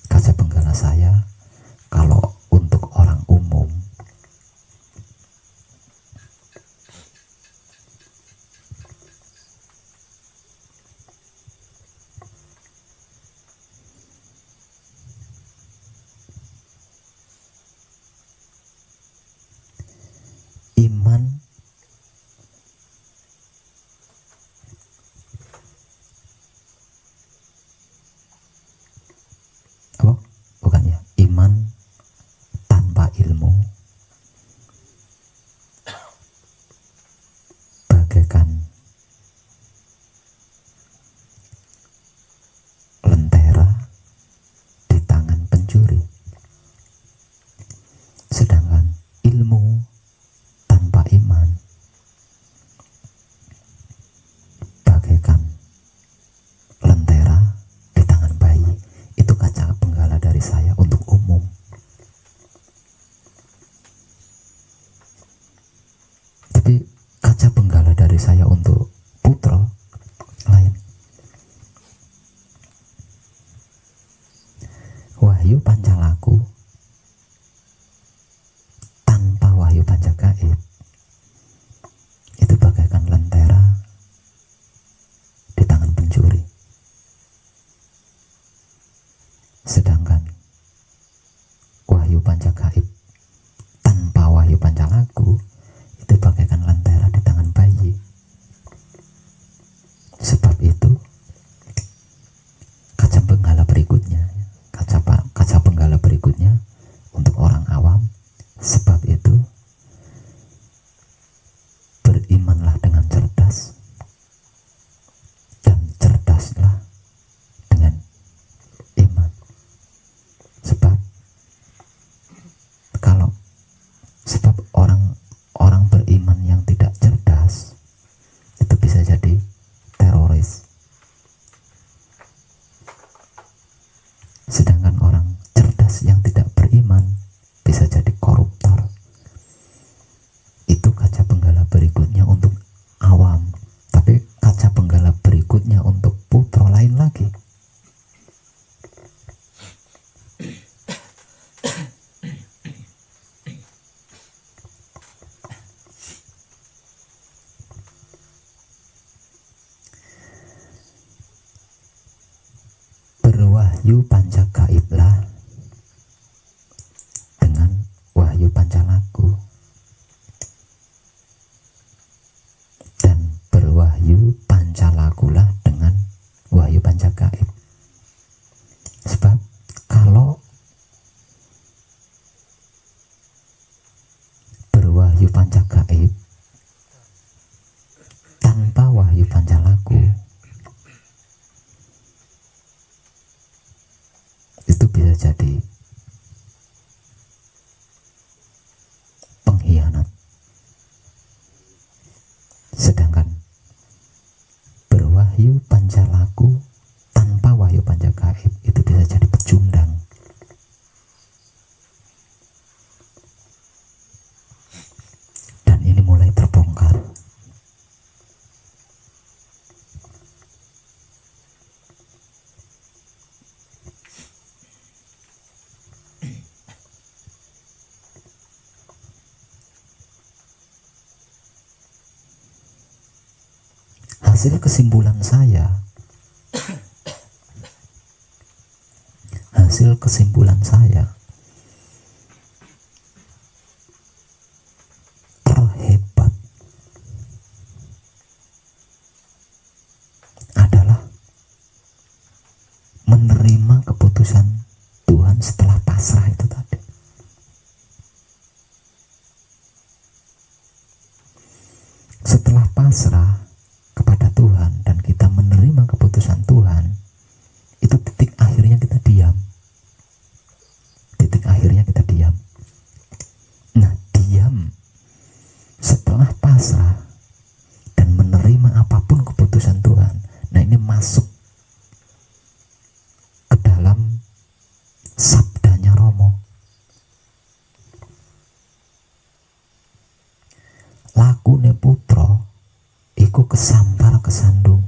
Kaca penggala saya kalau untuk orang umum iman apa? Bukan ya, iman tanpa ilmu bagaikan lentera di tangan pencuri. Sedangkan ilmu tanpa iman bagaikan lentera di tangan bayi. Itu kaca penggala dari saya untuk umum. Tapi kaca penggala dari saya untuk putra lain. Wahyu Pancalaku tanpa Wahyu Panjagaib itu bagaikan lentera di tangan pencuri. Sedangkan Wahyu Panjagaib tanpa Wahyu Pancalaku itu bagaikan lentera di tangan bayi. Sebab itu kaca penggala berikutnya untuk orang awam. Sebab itu berimanlah dengan cerdas, dan cerdaslah dengan iman. Sebab orang beriman yang tidak cerdas itu bisa jadi teroris. Sedangkan orang cerdas yang tidak beriman bisa jadi koruptor. Itu kaca penggala berikutnya untuk awam. Tapi kaca penggala berikutnya untuk putra lain lagi. wahyu panca gaiblah dengan wahyu pancalaku, dan berwahyu pancalakulah dengan wahyu panca gaib. Sebab kalau berwahyu panca gaib tanpa wahyu pancalaku, itu bisa jadi pengkhianat. Sedangkan berwahyu pancalaku tanpa wahyu panca gaib itu bisa jadi pecundang. Dan ini mulai terbongkar. Hasil kesimpulan saya terhebat adalah menerima keputusan Tuhan setelah pasrah itu tadi. Setelah pasrah kepada Tuhan dan kita menerima keputusan Tuhan, itu titik akhirnya kita diam. Nah, diam setelah pasrah dan menerima apapun keputusan Tuhan, nah ini masuk ke dalam sabdanya Romo. Lakune putra iku kesampar kesandung,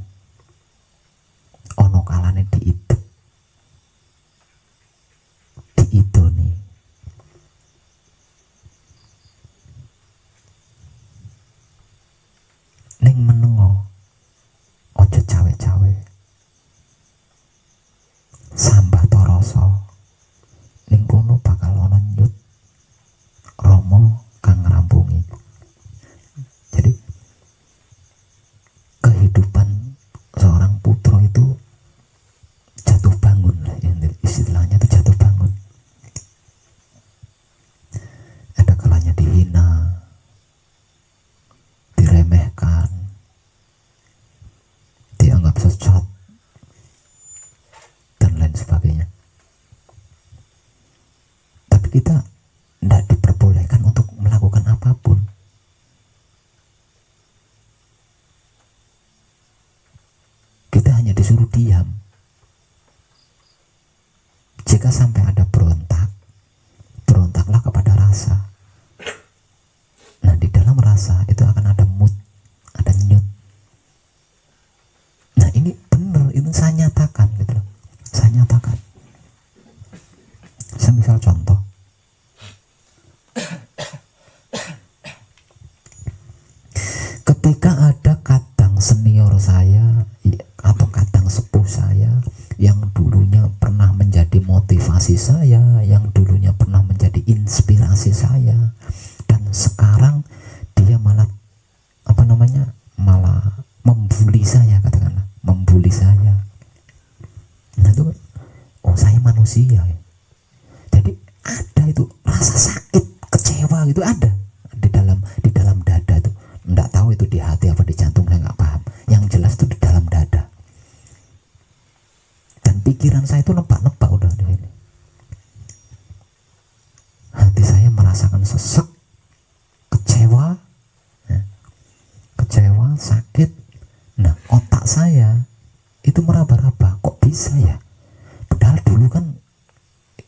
ono kalane diidoni. Ning menengo ojo cawe-cawe, sambah toroso, ning kono bakal ono nyut Romo kang ngrampungi. Jadi kehidupan seorang putra itu jatuh bangun lah, istilahnya itu jatuh bangun. Ada kalanya dihina, diremehkan, dianggap sesat, dan lain sebagainya. Tapi kita tidak diperbolehkan untuk melakukan apapun. Kita hanya disuruh diam. Jika sampai ada berontak, berontaklah kepada rasa. Nah, di dalam rasa itu akan ada mood, ada nyut. Nah, ini benar, itu saya nyatakan gitu loh. Saya nyatakan. Saya misal contoh. Ketika ada kadang senior saya atau kadang sepuh saya yang dulunya pernah menjadi motivasi saya, yang dulunya pernah menjadi inspirasi saya, dan sekarang dia malah malah membuli saya, katakanlah membuli saya. Nah itu, oh saya manusia ya. Jadi ada itu rasa sakit, kecewa gitu, ada di dalam dada itu. Nggak tahu itu di hati apa di jantung, saya nggak paham. Yang jelas itu di dalam dada. Dan pikiran saya itu nebak-nebak udah di sini. Hati saya merasakan sesek, kecewa, sakit. Nah, otak saya itu meraba-raba, kok bisa ya? Padahal dulu kan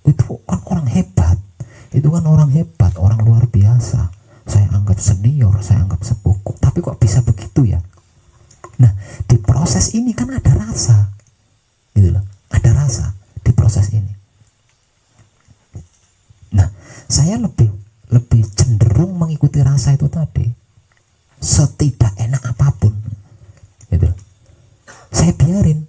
itu kan orang hebat, orang luar biasa. Saya anggap senior, saya anggap sepuh, tapi kok bisa begitu ya? Nah, di proses ini kan ada rasa, gitu loh, ada rasa di proses ini. Nah, saya lebih cenderung mengikuti rasa itu tadi, setidak enak apapun, gitu. Saya biarin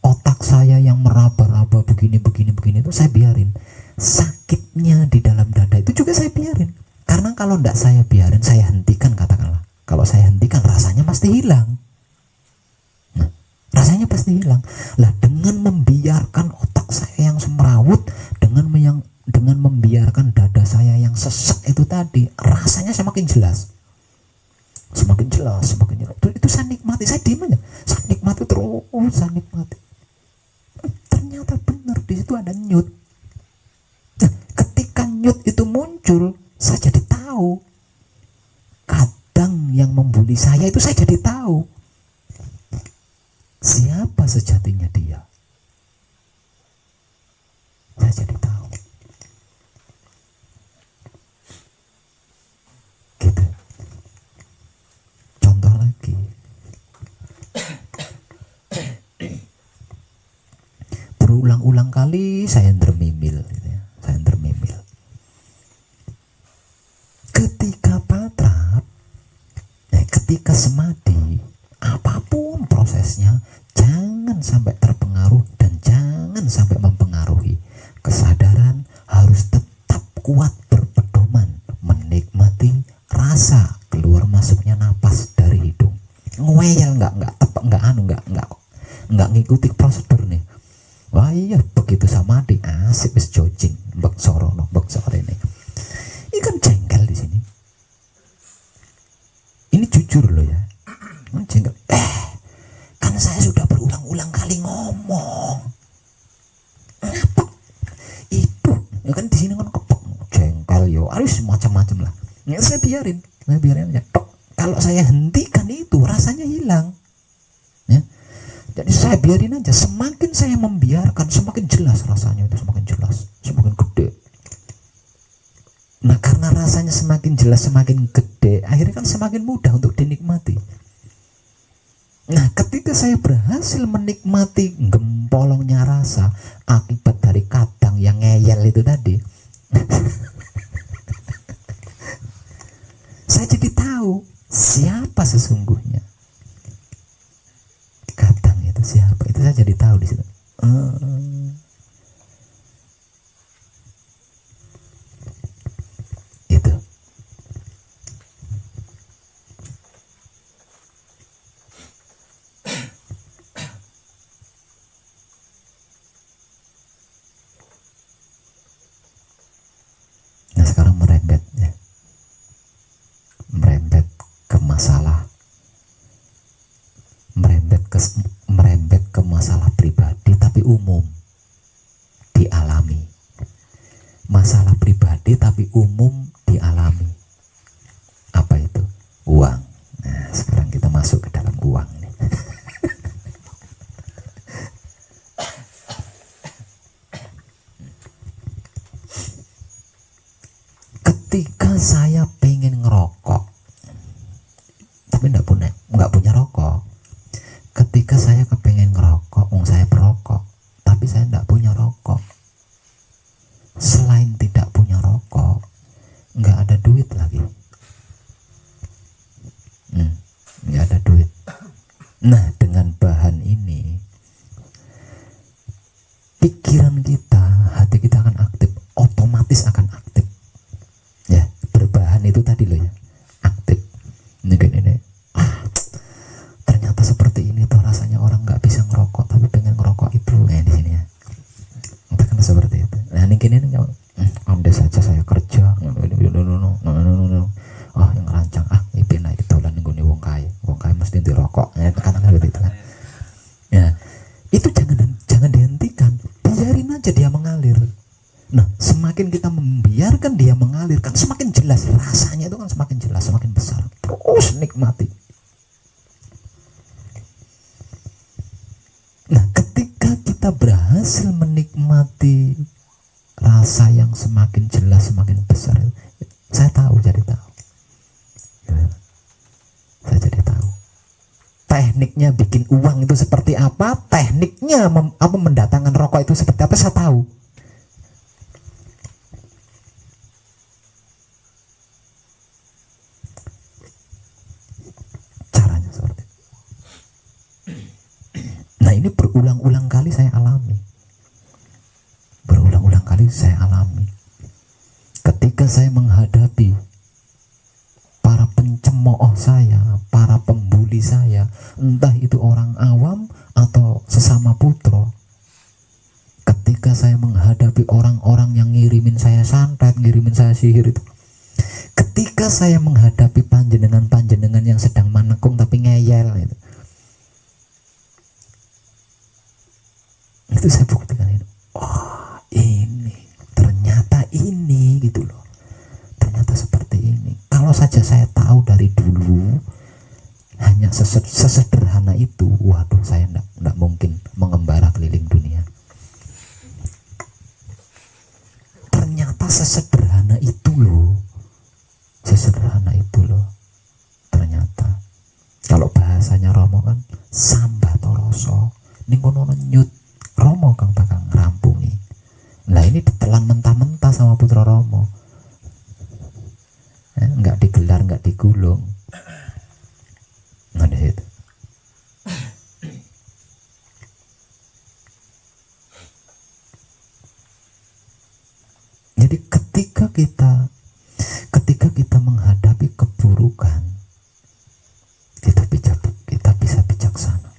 otak saya yang meraba-raba begini itu saya biarin. Sakitnya di dalam dada itu juga saya biarin. Karena kalau tidak saya biarin, saya hentikan katakanlah. Kalau saya hentikan rasanya pasti hilang. Nah, rasanya pasti hilang. Lah dengan membiarkan otak saya yang semrawut, dengan membiarkan dada saya yang sesak itu tadi, rasanya semakin jelas. Semakin jelas. Itu saya nikmati, saya diam aja. Saya nikmati terus, saya nikmati. Ternyata benar di situ ada nyut. Nah, ketika nyut itu muncul, saya jadi tahu. Kadang yang membuli saya itu saya jadi tahu. Siapa sejatinya dia? Saya jadi tahu. Gitu. Contoh lagi. Berulang-ulang kali saya dermimil gitu ya. Saya dermimil. Ketika patrap, ketika semadi, apapun prosesnya, jangan sampai terpengaruh dan jangan sampai mempengaruhi. Kesadaran harus tetap kuat berpedoman, menikmati rasa keluar masuknya napas dari hidung. Ngeyel nggak ngikuti prosedur nih. Wah iya, begitu samadhi asik wis jogging, mbek sorono, mbek sorene. Ini kan jengkel di sini. Ini jujur loh ya. Ini jengkel. Kan saya sudah berulang-ulang kali ngomong. Apa? Itu, ya kan di sini kan kepek jengkel yo, harus macam-macam lah. Ya saya biarin aja. Kalau saya hentikan itu rasanya hilang. Ya. Jadi saya biarin aja. Semakin saya membiarkan, semakin jelas rasanya itu, semakin jelas, semakin gede. Nah karena rasanya semakin jelas, semakin gede, akhirnya kan semakin mudah untuk dinikmati. Nah ketika saya berhasil menikmati gempolongnya rasa akibat dari kadang yang ngeyel itu tadi, saya jadi tahu siapa sesungguhnya. Kadang itu siapa, itu saya jadi tahu di situ. Itu. Nah sekarang merembet ya. Merembet ke masalah. Merembet ke masalah pribadi tapi umum. Dialami. Masalah pribadi tapi umum dialami. Apa itu? Uang. Nah sekarang kita masuk ke dalam uang nih. Ketika saya pengen ngerokok tapi nggak punya rokok. Ketika saya kepengen ngerokok, saya perokok, tapi saya nggak punya rokok. Selain tidak punya rokok, nggak ada duit lagi. Nggak ada duit. Nah dengan bahan ini, pikiran kita, hati kita akan aktif, otomatis akan aktif. Ya berbahan itu tadi loh ya, aktif. Ini. Ternyata seperti ini tuh rasanya orang nggak bisa ngerokok tapi pengen ngerokok itu di sini ya. Kita kan seperti itu. Nah ini andai saja saya kerja, yang rancang ini naik dolan nggone wong kaya mesti dirokok. Katakan gitu kan. Ya itu jangan dihentikan, biarin aja dia mengalir. Nah semakin kita membiarkan dia mengalir kan semakin jelas rasanya itu kan, semakin jelas, semakin besar. Terus nikmati. Nah ketika kita berhasil menikmati rasa yang semakin jelas, semakin besar, saya jadi tahu. Saya jadi tahu tekniknya bikin uang itu seperti apa, tekniknya mendatangkan rokok itu seperti apa, saya tahu. Caranya seperti itu. Nah ini berulang-ulang kali saya alami. Berulang-ulang kali saya alami. Ketika saya menghadapi para pencemooh saya, para pembuli saya, entah itu orang awam atau sesama putra. Ketika saya menghadapi orang-orang yang ngirimin saya santet, ngirimin saya sihir itu. Ketika saya menghadapi panjenengan-panjenengan yang sedang manekung tapi ngeyel itu. Itu saya buktikan itu. Oh, ini ternyata ini gitu loh. Ternyata seperti ini. Kalau saja saya tahu dari dulu hanya sesederhana itu, waduh, saya enggak mungkin mengembara keliling dunia. Ternyata sesederhana itu loh. Sesederhana itu loh. Ternyata kalau bahasanya Romo kan sambatoroso. Ning kono nyut Romo kang bakal ngerampungi. Lah ini ditelan mentah-mentah sama putra Romo. Enggak digelar, enggak digulung. Nah, itu. Jadi ketika kita menghadapi keburukan, kita bisa bijaksana.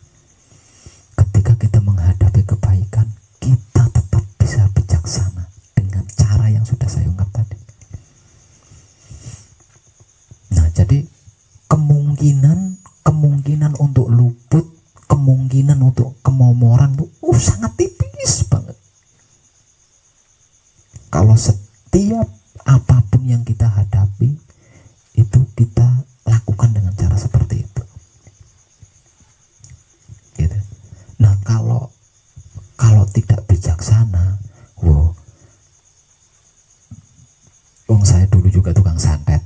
Ketika kita menghadapi kebaikan, kita tetap bisa bijaksana dengan cara yang sudah saya ungkap tadi. Nah, jadi kemungkinan untuk luput, kemungkinan untuk kemomoran sangat tipis banget. Kalau setiap apapun yang kita hadapi itu kita lakukan dengan cara seperti itu. Gitu. Nah, kalau tidak bijaksana, saya dulu juga tukang santet.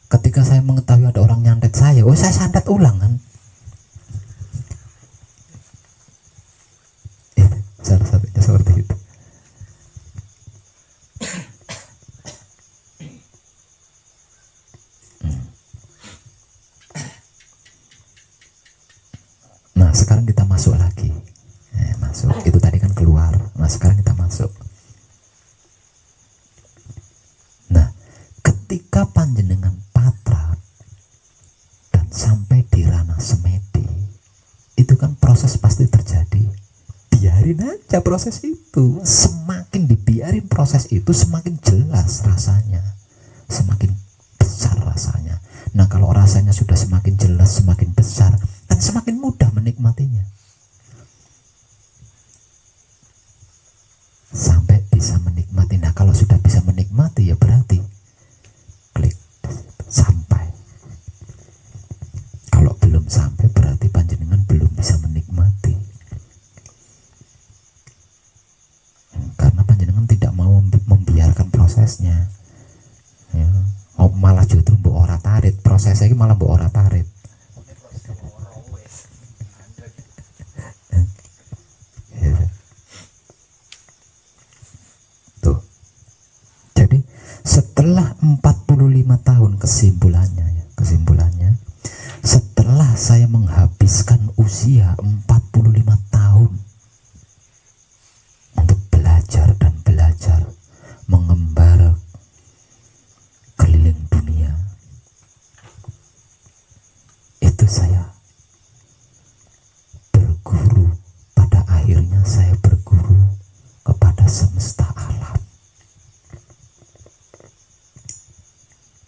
Ketika saya mengetahui ada orang nyantet saya santet ulang kan. Salah satunya seperti itu. Nah, sekarang kita masuk lagi. Masuk. Itu tadi kan keluar. Nah, sekarang kita masuk. Nah, ketika panjenengan patra dan sampai di ranah semedi, itu kan proses pasti terjadi. Biarin aja proses itu. Semakin dibiarin proses itu, semakin jelas rasanya, semakin besar rasanya. Nah, kalau rasanya sudah semakin jelas, semakin besar, dan semakin mudah menikmatinya. Sampai bisa menikmati. Nah, kalau sudah bisa menikmati, ya berarti klik sampai. Kalau belum sampai, berarti panjenengan belum bisa menikmati. Karena panjenengan tidak mau membiarkan prosesnya. Ya. Malah justru mbok ora tarit. Prosesnya ini malah mbok ora tarit. Tuh. Jadi setelah 45 tahun kesimpulannya, setelah saya menghabiskan usia 45 tahun untuk belajar mengembara keliling dunia, itu saya berguru. Pada akhirnya saya berguru kepada semesta alam.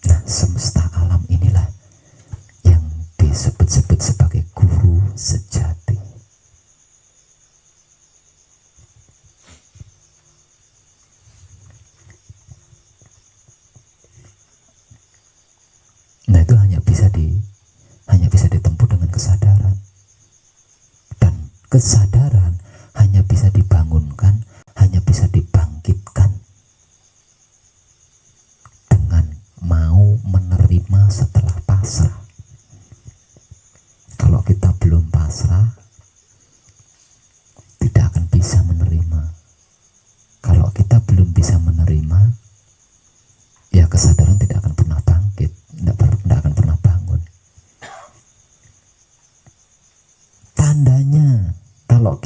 Nah, semesta alam inilah yang disebut-sebut sebagai guru sejati. Nah, itu hanya bisa ditempuh dengan kesadaran. Dan kesadaran hanya bisa dibangunkan, hanya bisa dibangkitkan dengan mau menerima setelah pasrah. Kalau kita belum pasrah, tidak akan bisa menerima. Kalau kita belum bisa menerima, ya kesadaran tidak akan pernah bangkit, tidak akan pernah bangun. Tandanya kalau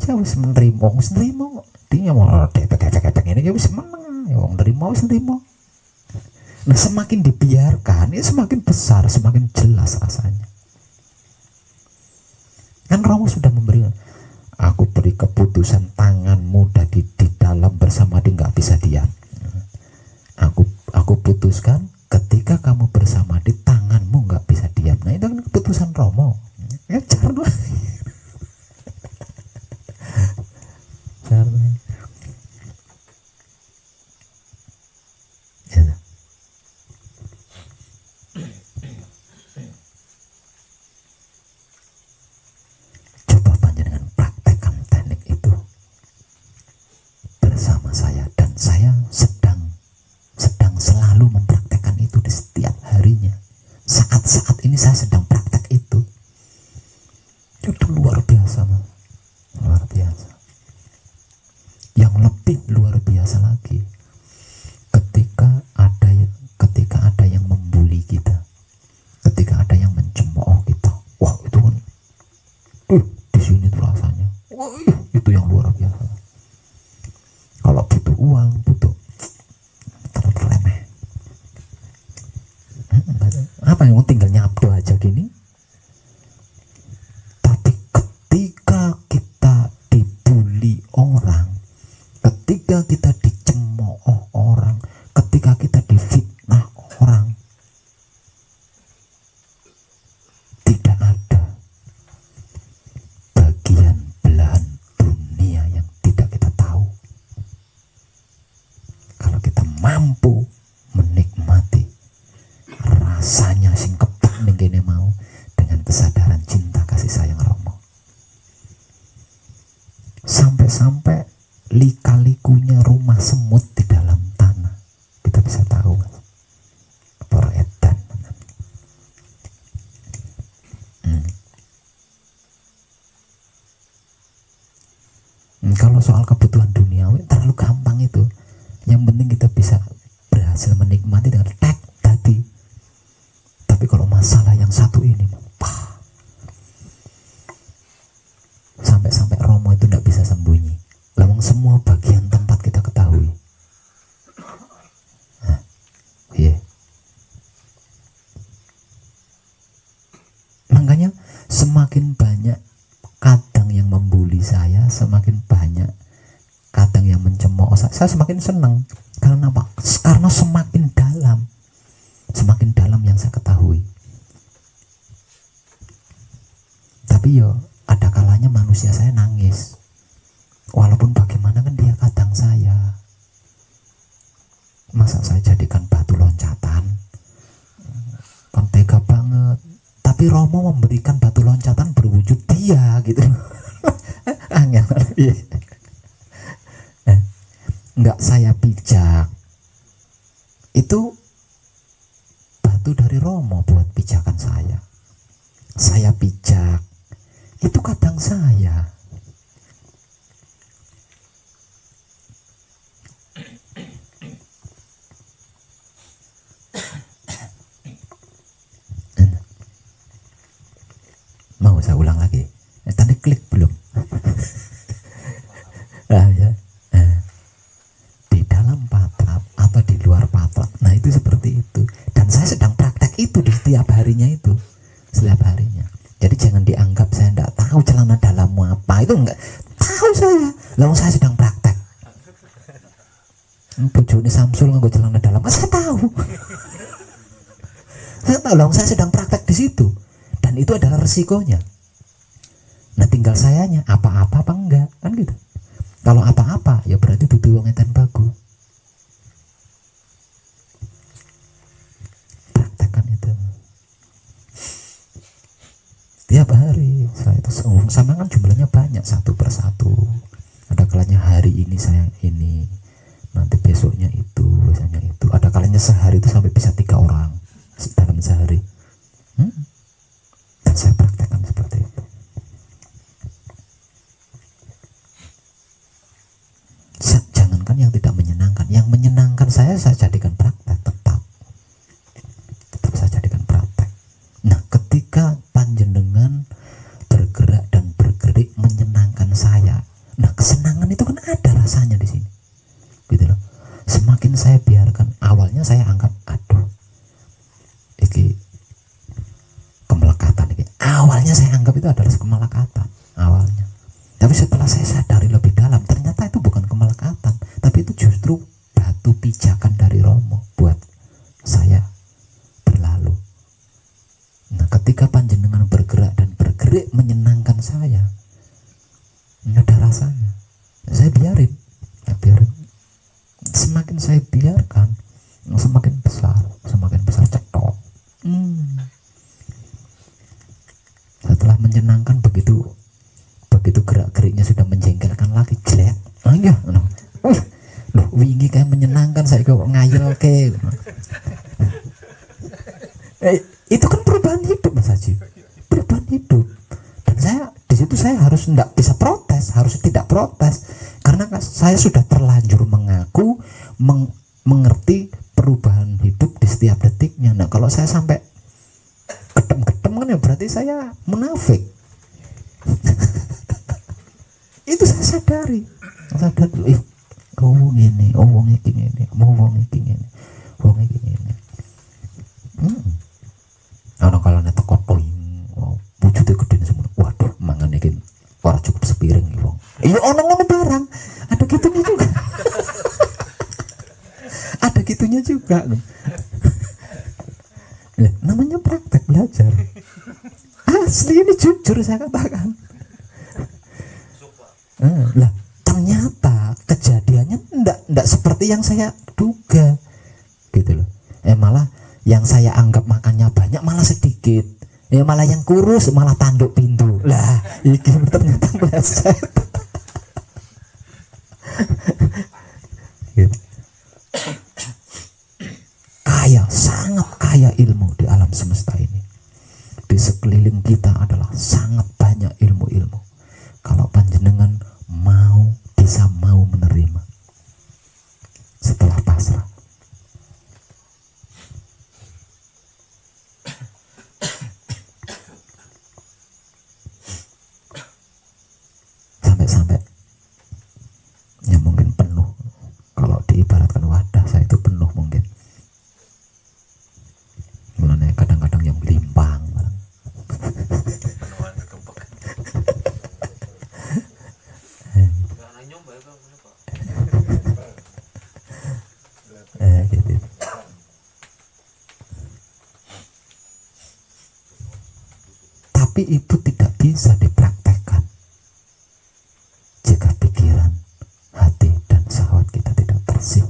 aja wis nrimo dia mau depek-depek ini ya wis meneng ya wong nrimo wis nrimo. Nah semakin dibiarkan ya semakin besar, semakin jelas rasanya. Kan Romo sudah memberi, aku beri keputusan tanganmu di dalam bersama dia nggak bisa diam. Aku putuskan ketika kamu bersama di tanganmu nggak bisa diam. Nah itu kan keputusan Romo. Ya carno. Carno. Ya. Coba panjenengan praktekkan teknik itu bersama saya, dan saya sedang selalu mempraktekkan itu di setiap harinya. Saat-saat ini saya sedang praktek itu. Itu luar biasa, Mas. Luar biasa. Yang lebih luar biasa lagi, ketika ada yang membuli kita, ketika ada yang mencemooh kita, wah itu kan, di sini tuh rasanya, wah itu yang luar biasa. Kalau butuh uang, butuh remeh, apa yang tinggal nyabdo aja gini. Tapi ketika kita dibully orang, ketika kita dicemooh orang, ketika kita difitnah orang, tidak ada bagian belahan dunia yang tidak kita tahu. Kalau kita mampu menikmati rasanya sing kepek ning kene mau dengan kesadaran cinta kasih sayang Romo, sampai lika-likunya rumah semut di dalam tanah kita bisa tahu, para edan. Kalau soal kebutuhan duniawi terlalu gampang itu. Yang penting kita bisa berhasil menikmati dengan tek tadi. Tapi kalau masalah yang satu ini, sampai Romo itu tidak bisa sembunyi. Lawang semua bagian tempat kita ketahui. Iya. Makanya semakin banyak kadang yang membuli saya, semakin banyak kadang yang mencemooh saya semakin senang. Karena apa? Karena semakin dalam yang saya ketahui. Tapi yo ada kalanya manusia saya nangis, walaupun bagaimana kan dia kadang saya. Masa saya jadikan batu loncatan? Kan tega banget. Tapi Romo memberikan batu loncatan berwujud dia gitu. Angel. Enggak saya pijak. Itu batu dari Romo buat pijakan saya. Saya pijak. Itu kadang saya. Mau saya ulang lagi? Tadi klik belum? Ya. Di dalam patrap atau di luar patrap. Nah itu seperti itu. Dan saya sedang praktek itu di setiap harinya itu. Setiap harinya. Jadi jangan dianggap saya tidak tahu celana dalammu apa. Itu enggak tahu saya. Lalu saya sedang praktek. Bojone Samsul nganggo celana dalam. Saya tahu. Saya tahu loh, saya sedang praktek di situ. Dan itu adalah resikonya. Nah tinggal sayanya apa-apa apa enggak kan gitu. Kalau apa-apa ya berarti butuh wong enten bagus. Praktekkan itu setiap hari. Saya itu sama kan jumlahnya banyak satu persatu. Ada kalanya hari ini saya ini, nanti besoknya itu, besoknya itu. Ada kalanya sehari itu sampai bisa 3 orang dalam sehari. Dan saya praktekkan seperti itu. Jangankan yang tidak menyenangkan, yang menyenangkan saya jadikan praktek tetap saya jadikan praktek. Nah ketika panjenengan bergerak dan bergerik menyenangkan saya, anggap itu adalah kemelekatan awalnya. Tapi setelah saya sadari lebih dalam, ternyata itu bukan kemelekatan, tapi itu justru batu pijakan dari Romo buat saya berlalu. Nah, ketika panjenengan bergerak dan bergerak menyenangkan saya, ini ada rasanya. Saya biarin. Semakin saya biarkan, semakin besar cetok. Setelah menyenangkan, begitu gerak-geriknya sudah menjengkelkan lagi, jelek. Loh, wingi kayak menyenangkan, saya kok ngayal ke. Itu kan perubahan hidup, Mas Haji. Perubahan hidup. Dan di situ saya harus tidak bisa protes, harus tidak protes, karena saya sudah terlanjur mengaku, mengerti perubahan hidup di setiap detiknya. Nah, kalau saya sampai ketem-ketem kan ya berarti saya munafik. Itu saya sadari dulu, wong ini, wong iki ngene, wong iki ngene. Ana kalane teko toing, wujude gedhe semono. Waduh, mangan iki ora cukup sepiring iki wong. Iya ono ngono barang. Ada gitunya juga. Ada gitunya juga. Namanya praktek belajar. Asli, ini jujur saya katakan. Lah, ternyata kejadiannya enggak seperti yang saya duga. Gitu loh. Malah yang saya anggap makannya banyak malah sedikit. Malah yang kurus malah tanduk pintu. Lah, iki ternyata belajar. Gitu. Sangat kaya ilmu di alam semesta ini. Di sekeliling kita adalah sangat banyak ilmu-ilmu. Kalau panjenengan bisa mau menerima setelah pasrah. Sampai ya mungkin penuh. Kalau diibaratkan wadah saya itu penuh mungkin. Mulanya kadang-kadang yang limpang. Gitu. Tapi itu tidak bisa dipraktekkan jika pikiran, hati, dan syahwat kita tidak bersih.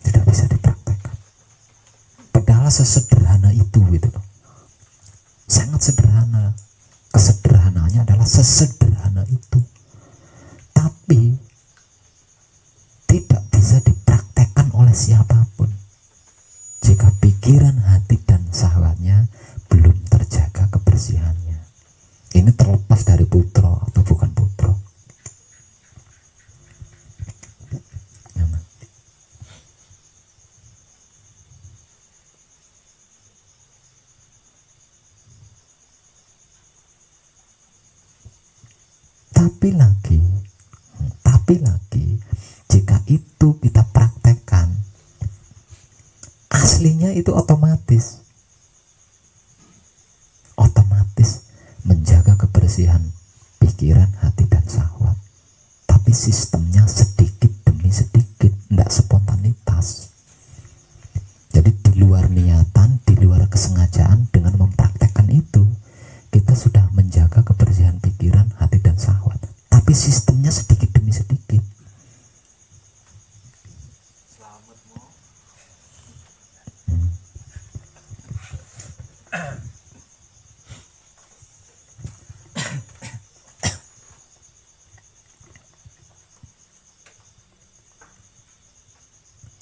Tidak bisa dipraktekkan. Padahal sesederhana itu gitu loh. Sangat sederhana. Kesederhanaannya adalah sesederhana itu. Tapi tidak bisa dipraktekkan oleh siapapun jika pikiran, hati, dan syahwatnya belum terjaga kebersihannya. Ini terlepas dari putra atau bukan putra. Tapi lagi, jika itu kita praktekkan, aslinya itu otomatis menjaga kebersihan pikiran, hati, dan syahwat. Tapi sistemnya sedikit demi sedikit, tidak spontanitas. Jadi di luar niatan, di luar kesengajaan, dengan mempraktekkan itu, kita sudah menjaga kebersihan pikiran, hati, dan syahwat. Tapi sistemnya sedikit demi sedikit.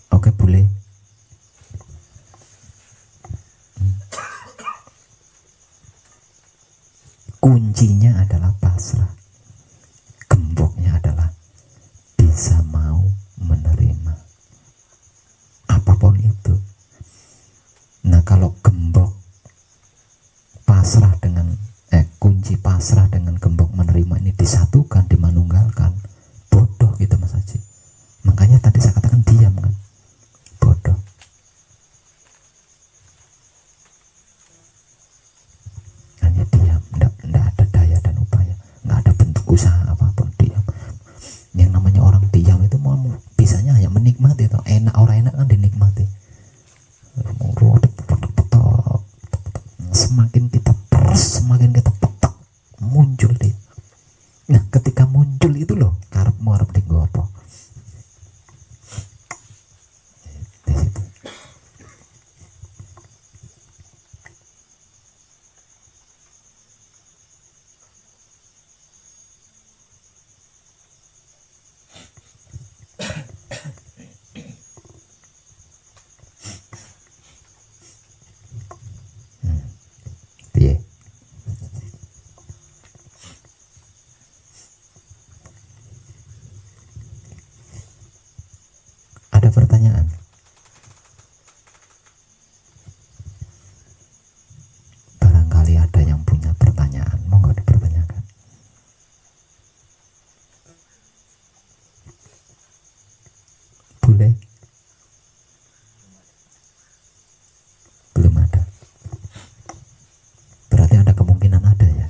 Oke, boleh. Kuncinya adalah pasrah. Gemboknya adalah bisa mau menerima apapun itu. Nah, kalau gembok pasrah dengan kunci pasrah dengan gembok menerima ini disatukan, dimanunggalkan, bodoh gitu Mas Haji. Makanya tadi saya katakan diam kan, bodoh. semakin kita peres, semakin kita petak, muncul dia. Nah ketika muncul itu loh, karepmu arep tinggo apa? Di situ. Piye? Ada pertanyaan? Barangkali ada yang punya pertanyaan, monggo dipertanyakan. Boleh? Belum ada. Berarti ada kemungkinan ada ya.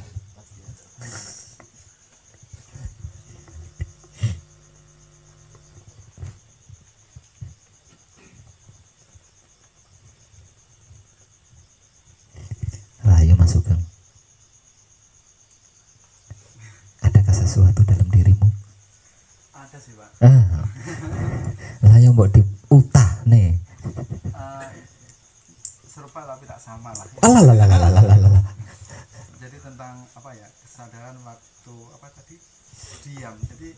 Ayo Mas Sugeng. Adakah sesuatu dalam dirimu? Ada sih Pak. Lah yang mbok diutah nih. Serupa tapi tak sama lah. Alah. Jadi tentang apa ya, kesadaran waktu apa tadi, diam. Jadi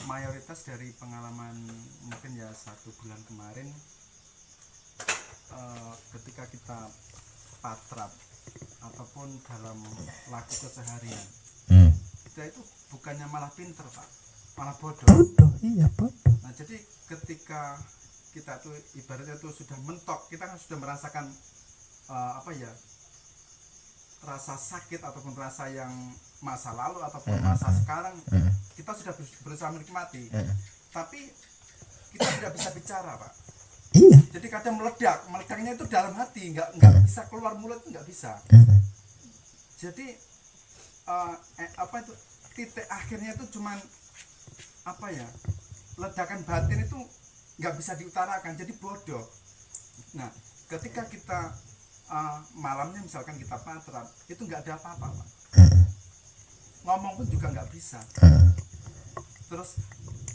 mayoritas dari pengalaman mungkin ya 1 bulan kemarin, ketika kita patrap ataupun dalam laku keseharian, kita itu bukannya malah pinter Pak, malah bodoh. Bodoh, iya bodoh. Nah jadi ketika kita tuh ibaratnya tuh sudah mentok, kita kan sudah merasakan apa ya, rasa sakit ataupun rasa yang masa lalu ataupun masa sekarang, kita sudah berusaha menikmati, tapi kita tidak bisa bicara Pak. Iya. Jadi kadang meledaknya itu dalam hati, nggak bisa keluar mulut, nggak bisa. Jadi apa itu, titik akhirnya itu cuman apa ya, ledakan batin itu nggak bisa diutarakan, jadi bodoh. Nah ketika kita malamnya misalkan kita patrap, itu nggak ada apa-apa Pak. Ngomong pun juga nggak bisa. Terus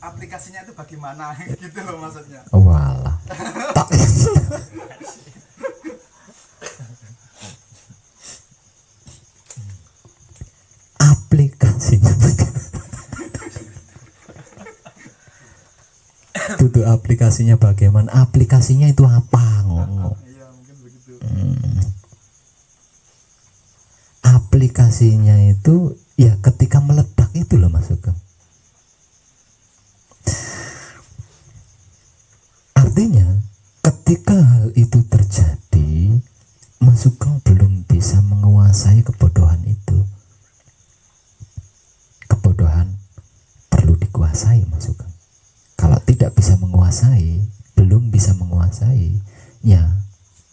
aplikasinya itu bagaimana gitu loh maksudnya. Walah. Aplikasinya Tuh aplikasinya bagaimana? Aplikasinya itu apa? Ngomong. Iya mungkin begitu. Aplikasinya itu ya ketika meledak itu loh Mas Sugeng. Artinya ketika hal itu terjadi, Mas Sugeng belum bisa menguasai kebodohan itu. Kebodohan perlu dikuasai Mas Sugeng. Kalau tidak bisa menguasai, belum bisa menguasai, ya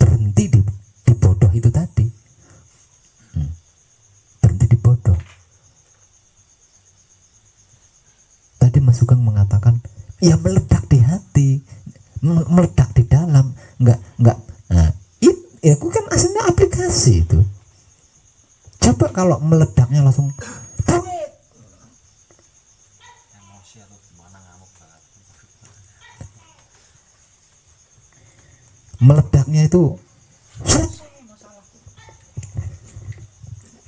berhenti di bodoh itu tadi. Berhenti di bodoh. Tadi Mas Sugeng mengatakan, ya meledak di hati, meledak di dalam, enggak. Nah, itu kan aslinya aplikasi itu. Coba kalau meledaknya langsung meledaknya itu,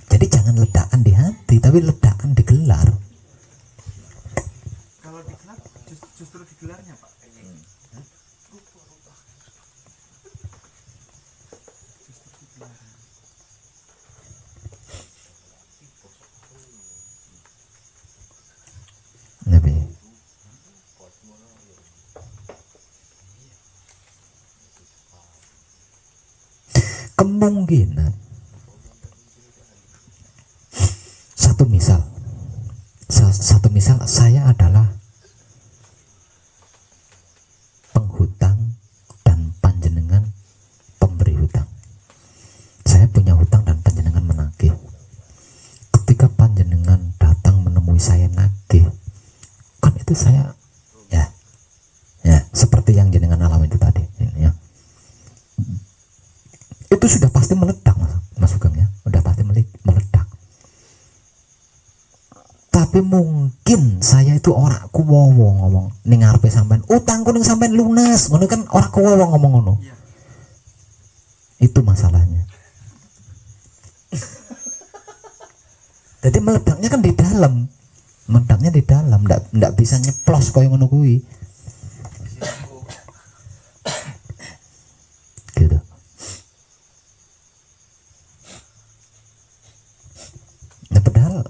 jadi jangan ledakan di hati, tapi ledakan di gelar. Kalau digelar justru digelarnya Pak. Nabi. Kemungkinan satu misal saya adalah penghutang dan panjenengan pemberi hutang. Saya punya hutang dan panjenengan menagih. Ketika panjenengan datang menemui saya nagih, kan itu saya ya seperti yang jenengan alami itu tadi ya. Itu sudah pasti meledak Mas. Tapi mungkin saya itu ora kuwowo ngomong ning ngarepe sampean, utangku ning sampean lunas, ngono kan ora kuwowo ngomong ngono. Iya. Itu masalahnya. Jadi meledaknya kan di dalam, meledaknya di dalam, ndak bisa nyeplos koyo ngono kuwi. Gitu. Nah, padahal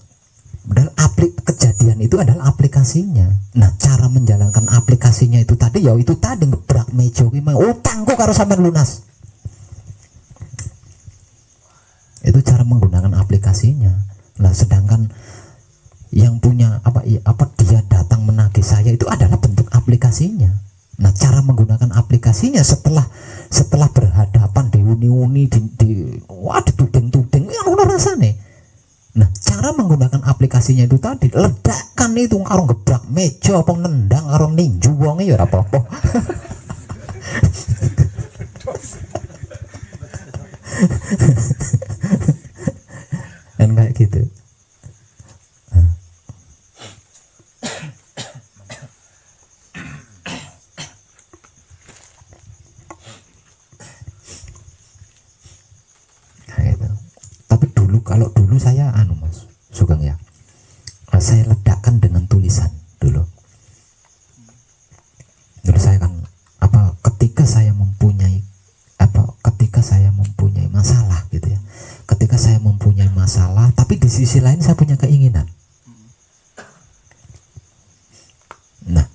kejadian itu adalah aplikasinya. Nah, cara menjalankan aplikasinya itu tadi ya itu tadi ngebrak meja kuwi mah utangku karo sampean lunas. Itu cara menggunakan aplikasinya. Nah, sedangkan yang punya apa dia datang menagih saya itu adalah bentuk aplikasinya. Nah, cara menggunakan aplikasinya setelah berhadapan diuni-uni dituding-tuding yang ngono rasane. Nah, cara menggunakan aplikasinya itu tadi ledakan itu karo gebrak meja apa nendang karo ninju wonge ya ora apa-apa. Dan kayak gitu. Kalau dulu saya Mas Sugeng ya, saya ledakan dengan tulisan dulu saya kan ketika saya mempunyai masalah gitu ya, ketika saya mempunyai masalah tapi di sisi lain saya punya keinginan. Nah,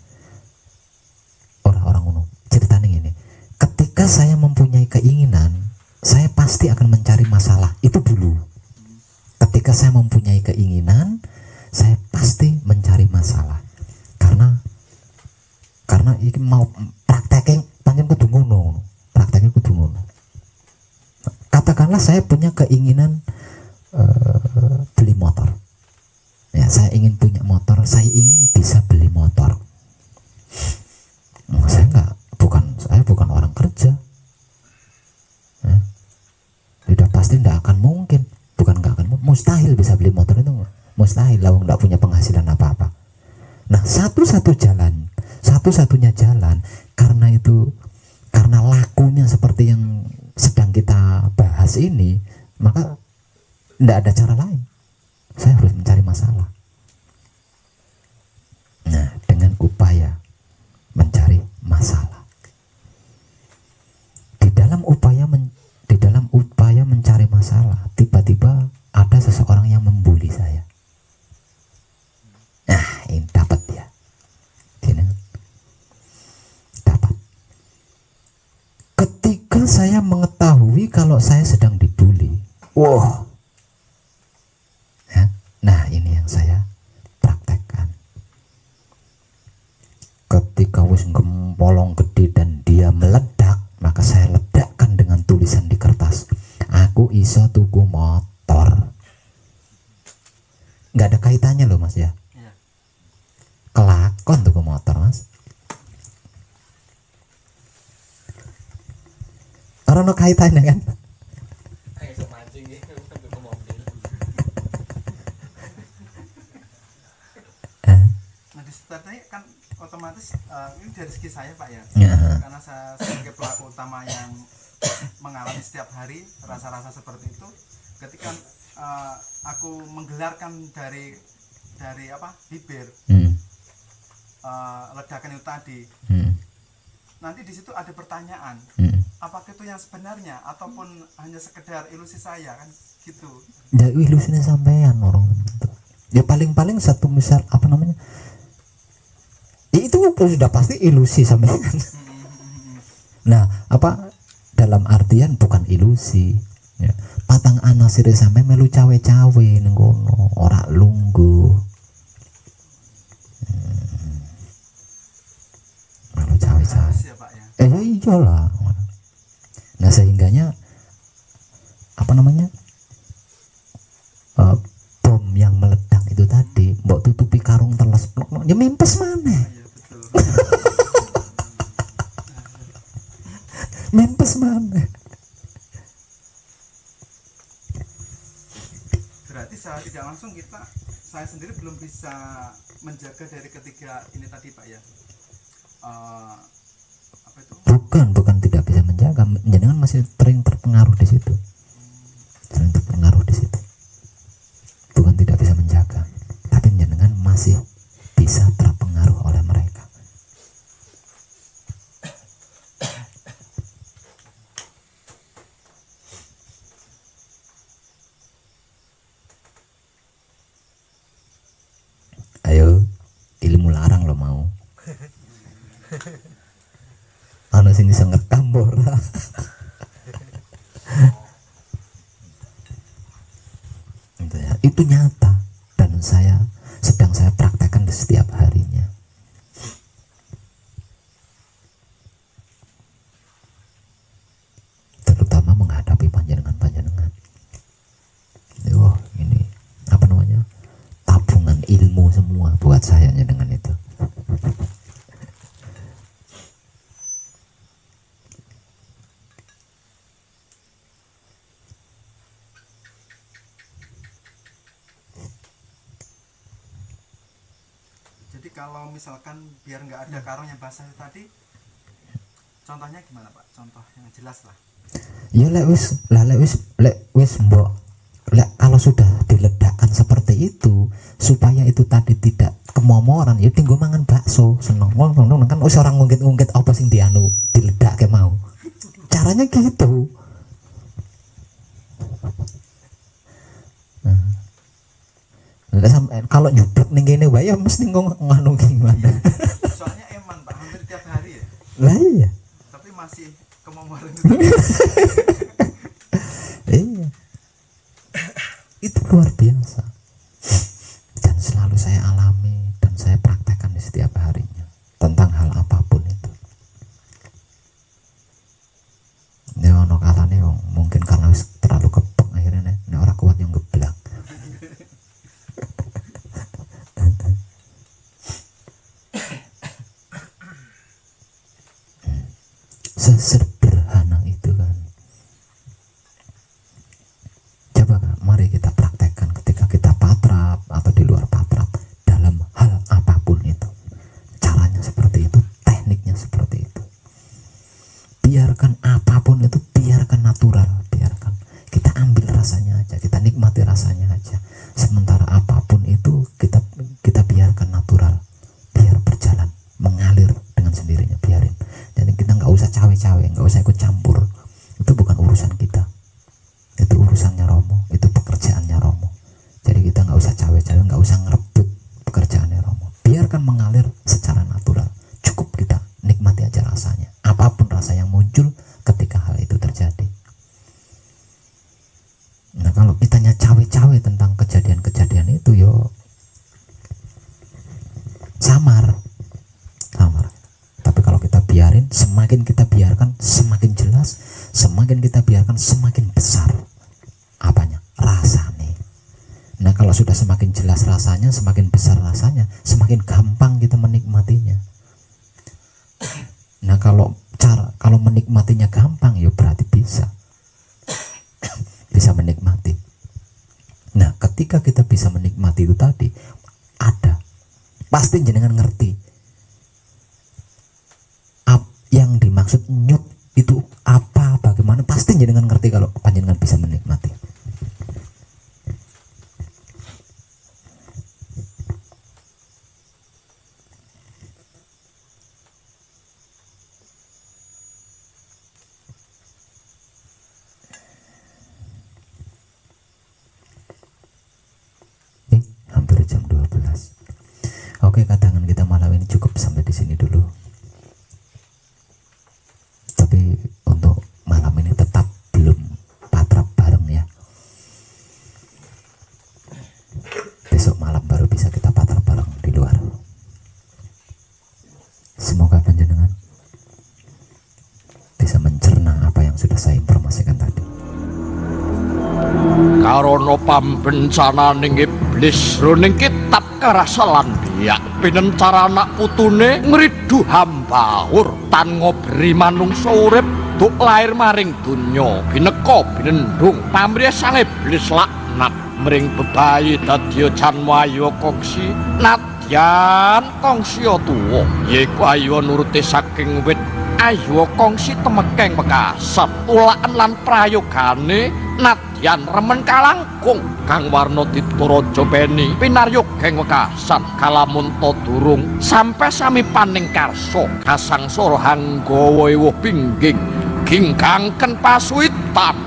orang-orang ngono ceritanya ini, ketika saya mempunyai keinginan saya pasti akan mencari masalah itu dulu. Ketika saya mempunyai keinginan, saya pasti mencari masalah. Karena ini mau praktekin panjang kudu ngono. Praktekin kudu ngono. Katakanlah saya punya keinginan beli motor. Ya, saya ingin punya motor, saya ingin bisa beli motor. Saya bukan orang kerja. Ya. Sudah pasti tidak akan mungkin. Mustahil bisa beli motor itu, mustahil lah, nggak punya penghasilan apa-apa. Nah, satu-satunya jalan karena lakunya seperti yang sedang kita bahas ini, maka nggak ada cara lain. Saya harus mencari masalah. Nah, dengan upaya mencari masalah, di dalam upaya mencari masalah, tiba-tiba ada seseorang yang membuli saya. Nah, ini dapat ya. Dapat. Ketika saya mengetahui kalau saya sedang dibully, wow. Nah, ini yang saya praktekkan. Ketika wis gempolong gede dan dia meledak, maka saya ledakkan dengan tulisan di kertas. Aku iso tuku motor. Nggak ada kaitannya loh Mas ya. Kelakon tuku motor Mas. Orang no kaitannya kan. Nah, disitu kan otomatis ini dari segi saya Pak ya. Karena saya sebagai pelaku utama yang mengalami setiap hari rasa-rasa seperti itu, ketika aku menggelarkan dari bibir ledakan itu tadi, nanti di situ ada pertanyaan, apakah itu yang sebenarnya ataupun hanya sekedar ilusi saya kan gitu. Ya ilusinya sampean orang itu. Ya paling satu misal itu sudah pasti ilusi sampean. Nah, dalam artian bukan ilusi ya. Patang anasire sampe melu cawe-cawe ning kono, ora lungguh. Melu cawe-cawe. Ya iyalah. Nah, sehingganya bom yang meledak itu tadi mbok tutupi karung teles ya mimpes maneh. Mimpes mana? Berarti secara tidak langsung saya sendiri belum bisa menjaga dari ketiga ini tadi Pak ya. Apa itu? Bukan tidak bisa menjaga, jenengan masih sering terpengaruh di situ. Sering terpengaruh di situ. Bukan tidak bisa menjaga, tapi jenengan masih bisa terpengaruh oleh mereka. Ayo, ilmu larang lo mau. Ana sini sangat kambora. Itu nyata dan sedang saya praktekkan di setiap harinya. Terutama menghadapi panjenengan. Wah, ini apa namanya? Tabungan ilmu semua buat saya dengan itu. Jadi kalau misalkan biar nggak ada karang yang basah tadi, contohnya gimana Pak? Contoh yang jelas lah. Ya lek wis mbok, lek kalau sudah diledakkan seperti itu supaya itu tadi tidak kemomoran, ya tinggal mangan bakso seneng kan wis orang ngungkit-ngungkit apa sing dianu diledakke mau. Caranya gitu. Kalau nyubruk ning kene wae ya mesti ngono gimana. Soalnya eman Pak, hampir tiap hari ya. Lah iya. Tapi masih kemomoran. Iya. Itu luar biasa. Dan selalu saya alami dan saya praktekkan di setiap harinya tentang hal apapun itu. Ini ono kalane mungkin karena terlalu kepek akhirnya nek ora kuat yang geblak. Sesederhana itu kan. Coba mari kita praktekkan ketika kita patrap atau di luar patrap dalam hal apapun itu. Caranya seperti itu, tekniknya seperti itu. Biarkan apapun itu, biarkan natural, biarkan. Kita ambil rasanya aja, kita nikmati rasanya aja. Sementara apapun itu kita biarkan natural, biar berjalan, mengalir dengan sendirinya, biarin. Jadi kita nggak usah cawe-cawe, nggak usah ikut campur. Itu bukan urusan kita. Itu urusannya Romo, itu pekerjaannya Romo. Jadi kita nggak usah cawe-cawe, nggak usah ngerebut pekerjaannya Romo. Biarkan mengalir secara natural. Cukup kita nikmati aja rasanya. Apapun rasa yang muncul ketika hal itu terjadi. Nah kalau kitanya cawe-cawe tentang kejadian-kejadian itu, yo samar. Tapi kalau kita biarin, semakin kita biarkan semakin jelas, semakin kita biarkan semakin besar apanya? Rasanya. Nah kalau sudah semakin jelas rasanya, semakin besar rasanya, semakin gampang kita menikmatinya. Nah kalau menikmatinya gampang, ya berarti bisa menikmati. Nah ketika kita bisa menikmati itu tadi, ada pasti jenengan ngerti yang dimaksud nyut itu apa, bagaimana, pasti jenengan ngerti kalau panjenengan bisa menikmati. Hampir jam 12. Oke, kadangan kita malam ini cukup sampai di sini dulu. Tapi untuk malam ini tetap belum patrap bareng ya. Besok malam baru bisa kita patrap bareng di luar. Semoga panjenengan bisa mencerna apa yang sudah saya informasikan tadi. Karono pambencananing iblis runing kitab karasalan dia pinencara anak putune ngridu hambawur tan ngobri manungsa urip duk lair maring donya bineka binendung pamrih sang iblis laknat mring bebayi dadya janwayu kongsi nadyan kongsi tuwa yaiku ayu nuruti saking wit ayu kongsi temekeng mekasan ulaan lan prayogane nadyan remen kalangkung kang warna dituraja beni pinaryogeng wekasan kalamun ta durung sampe sami paning karsa kasangsara hanggawa ewuh pingging gingkangken pasuwitan